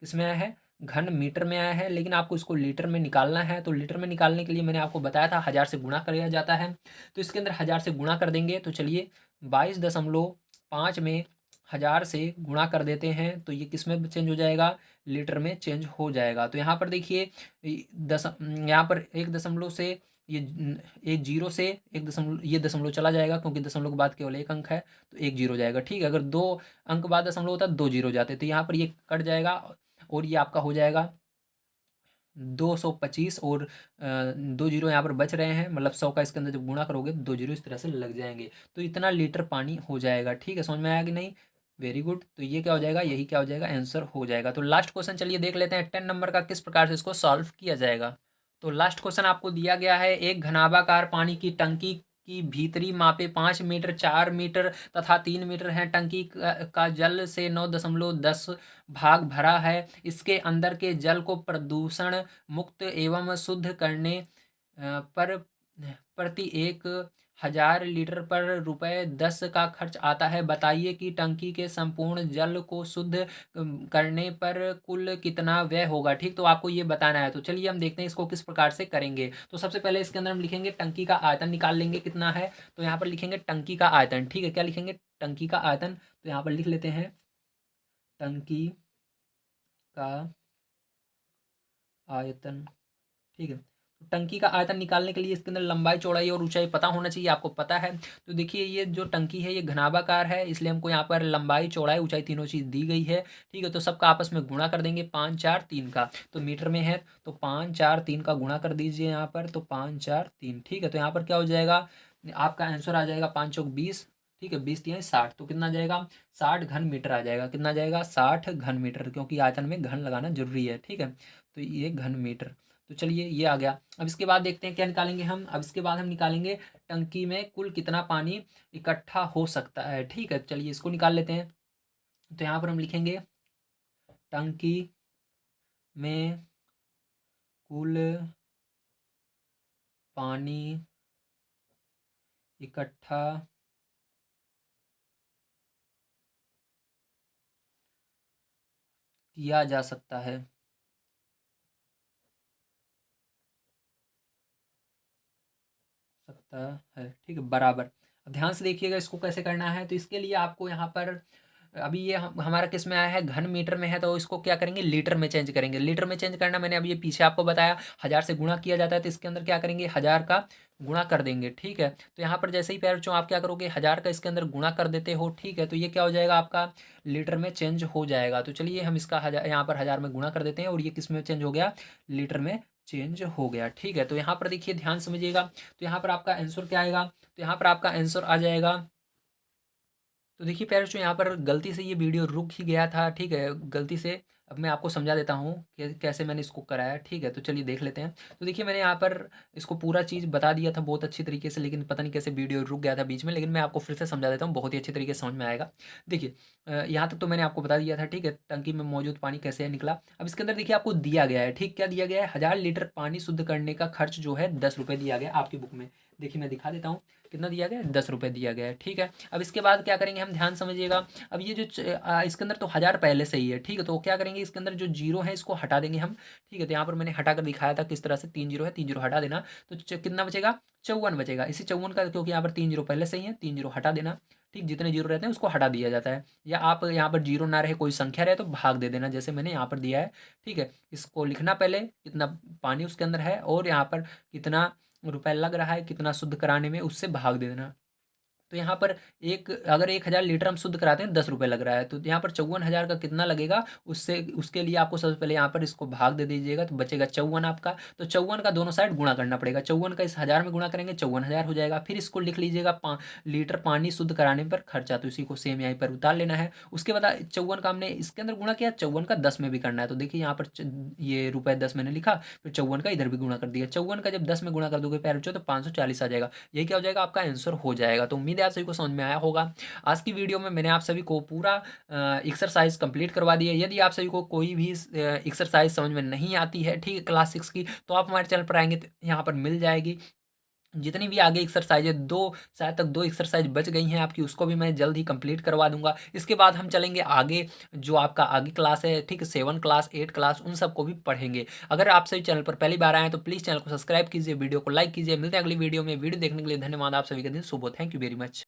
किसमें आया है, घन मीटर में आया है, लेकिन आपको इसको लीटर में निकालना है। तो लीटर में निकालने के लिए मैंने आपको बताया था 1000 से गुणा किया जाता है। तो इसके अंदर 1000 से गुणा कर देंगे, तो चलिए 22.5 में 1000 से गुणा कर देते हैं, तो ये किस में चेंज हो जाएगा, लीटर में चेंज हो जाएगा। तो यहाँ पर देखिए यहाँ पर 1 दशमलव से ये एक जीरो से एक दशमलव, ये दशमलव चला जाएगा, क्योंकि दशमलव के बाद केवल एक अंक है, तो एक जीरो जाएगा। ठीक है, अगर 2 अंक बाद दशमलव होता है 2 जीरो जाते, तो यहाँ पर ये कट जाएगा और ये आपका हो जाएगा 225, और 2 जीरो यहाँ पर बच रहे हैं, मतलब 100 का इसके अंदर जब गुणा करोगे 2 जीरो इस तरह से लग जाएंगे, तो इतना लीटर पानी हो जाएगा। ठीक है, समझ में आया कि नहीं, वेरी गुड। तो ये क्या हो जाएगा, यही क्या हो जाएगा, आंसर हो जाएगा। तो लास्ट क्वेश्चन चलिए देख लेते हैं 10 नंबर का, किस प्रकार से इसको सॉल्व किया जाएगा। तो लास्ट क्वेश्चन आपको दिया गया है, एक घनाभाकार पानी की टंकी की भीतरी मापे 5 मीटर, 4 मीटर तथा 3 मीटर है। टंकी का जल से 9.10 भाग भरा है। इसके अंदर के जल को प्रदूषण मुक्त एवं शुद्ध करने पर प्रति 1000 लीटर पर ₹10 का खर्च आता है। बताइए कि टंकी के संपूर्ण जल को शुद्ध करने पर कुल कितना व्यय होगा। ठीक, तो आपको ये बताना है। तो चलिए हम देखते हैं इसको किस प्रकार से करेंगे। तो सबसे पहले इसके अंदर हम लिखेंगे टंकी का आयतन निकाल लेंगे कितना है। तो यहाँ पर लिखेंगे टंकी का आयतन। ठीक है, क्या लिखेंगे, टंकी का आयतन। तो यहाँ पर लिख लेते हैं टंकी का आयतन। ठीक है, तो टंकी का आयतन निकालने के लिए इसके अंदर लंबाई चौड़ाई और ऊंचाई पता होना चाहिए, आपको पता है। तो देखिए ये जो टंकी है ये घनाभाकार है, इसलिए हमको यहाँ पर लंबाई चौड़ाई ऊंचाई तीनों चीज़ दी गई है। ठीक है, तो सबका आपस में गुणा कर देंगे, 5 4 3 का। तो मीटर में है तो 5 4 3 का गुणा कर दीजिए यहाँ पर, तो 5 4 3। ठीक है, तो यहाँ पर क्या हो जाएगा, आपका आंसर आ जाएगा 5 चौक 20। ठीक है, 20×3 = 60, तो कितना आ जाएगा, 60 घन मीटर आ जाएगा। कितना आ जाएगा, 60 घन मीटर, क्योंकि आयतन में घन लगाना जरूरी है। ठीक है, तो ये घन मीटर। तो चलिए ये आ गया। अब इसके बाद देखते हैं क्या निकालेंगे हम। अब इसके बाद हम निकालेंगे टंकी में कुल कितना पानी इकट्ठा हो सकता है। ठीक है, चलिए इसको निकाल लेते हैं। तो यहाँ पर हम लिखेंगे टंकी में कुल पानी इकट्ठा किया जा सकता है। सकता है, ठीक है, बराबर। अब ध्यान से देखिएगा इसको कैसे करना है। तो इसके लिए आपको यहाँ पर अभी ये हमारा किस में आया है, घन मीटर में है, तो इसको क्या करेंगे, लीटर में चेंज करेंगे। लीटर में चेंज करना मैंने अभी ये पीछे आपको बताया, 1000 से गुणा किया जाता है, तो इसके अंदर क्या करेंगे, 1000 का गुणा कर देंगे। ठीक है, तो यहाँ पर जैसे ही पैर बच्चों आप क्या करोगे, 1000 का इसके अंदर गुणा कर देते हो। ठीक है, तो ये क्या हो जाएगा, आपका लीटर में चेंज हो जाएगा। तो चलिए हम इसका यहाँ पर 1000 में गुणा कर देते हैं, और ये किस में चेंज हो गया, लीटर में चेंज हो गया। ठीक है, तो यहाँ पर देखिए ध्यान समझिएगा, तो यहाँ पर आपका आंसर क्या आएगा, तो यहाँ पर आपका आंसर आ जाएगा। तो देखिए प्यारे बच्चों, यहाँ पर गलती से ये वीडियो रुक ही गया था। ठीक है, गलती से। अब मैं आपको समझा देता हूँ कि कैसे मैंने इसको कराया। ठीक है, तो चलिए देख लेते हैं। तो देखिए मैंने यहाँ पर इसको पूरा चीज़ बता दिया था बहुत अच्छी तरीके से, लेकिन पता नहीं कैसे वीडियो रुक गया था बीच में। लेकिन मैं आपको फिर से समझा देता हूँ, बहुत ही अच्छी तरीके से समझ में आएगा। देखिए यहाँ तक तो मैंने आपको बता दिया था। ठीक है, टंकी में मौजूद पानी कैसे निकला। अब इसके अंदर देखिए आपको दिया गया है, ठीक, क्या दिया गया है, 1000 लीटर पानी शुद्ध करने का खर्च जो है 10 रुपये दिया गया आपकी बुक में। देखिए मैं दिखा देता हूँ कितना दिया गया है, 10 रुपये दिया गया है। ठीक है, अब इसके बाद क्या करेंगे हम, ध्यान समझिएगा। अब ये जो इसके अंदर तो 1000 पहले से ही है। ठीक है, तो क्या करेंगे, इसके अंदर जो जीरो है इसको हटा देंगे हम। ठीक है, तो यहाँ पर मैंने हटा कर दिखाया था किस तरह से, 3 जीरो है, 3 जीरो हटा देना, तो कितना बचेगा, 54 बचेगा। इसी 54 का, क्योंकि यहाँ पर 3 जीरो पहले से ही है, 3 जीरो हटा देना। ठीक, जितने जीरो रहते हैं उसको हटा दिया जाता है, या आप यहाँ पर जीरो ना रहे, कोई संख्या रहे तो भाग दे देना, जैसे मैंने यहाँ पर दिया है। ठीक है, इसको लिखना पहले कितना पानी उसके अंदर है, और यहाँ पर कितना रुपए लग रहा है, कितना शुद्ध कराने में, उससे भाग दे देना। तो यहाँ पर अगर 1000 लीटर हम शुद्ध कराते हैं 10 रुपये लग रहा है, तो यहाँ पर 54,000 का कितना लगेगा, उससे उसके लिए आपको सबसे पहले यहाँ पर इसको भाग दे दीजिएगा, तो बचेगा 54 आपका। तो 54 का दोनों साइड गुणा करना पड़ेगा, 54 का इस 1000 में गुणा करेंगे, 54,000 हो जाएगा। फिर इसको लिख लीजिएगा, 5 लीटर पानी शुद्ध कराने पर खर्चा, तो इसी को सेम यहीं पर उतार लेना है। उसके बाद 54 का हमने इसके अंदर गुणा किया, 54 का 10 में भी करना है, तो देखिए यहाँ पर ये रुपये 10 मैंने लिखा, फिर 54 का इधर भी गुणा कर दिया। 54 का जब 10 में गुणा कर दोगे प्यारे बच्चों, तो 540 आ जाएगा। यही क्या हो जाएगा, आपका आंसर हो जाएगा। तो उम्मीद है आप सभी को समझ में आया होगा। आज की वीडियो में मैंने आप सभी को पूरा एक्सरसाइज कंप्लीट करवा दिया। यदि आप सभी को कोई भी एक्सरसाइज समझ में नहीं आती है, ठीक है, क्लास 6 की, तो आप हमारे चैनल पर आएंगे तो यहाँ पर मिल जाएगी। जितनी भी आगे एक्सरसाइज है, दो शायद तक 2 एक्सरसाइज बच गई हैं आपकी, उसको भी मैं जल्द ही कंप्लीट करवा दूंगा। इसके बाद हम चलेंगे आगे, जो आपका आगे क्लास है, ठीक है, 7 क्लास 8 क्लास, उन सबको भी पढ़ेंगे। अगर आप सभी चैनल पर पहली बार आए हैं तो प्लीज़ चैनल को सब्सक्राइब कीजिए, वीडियो को लाइक कीजिए। मिलते हैं अगली वीडियो में। वीडियो देखने के लिए धन्यवाद। आप सभी का दिन शुभ हो। Thank you very much.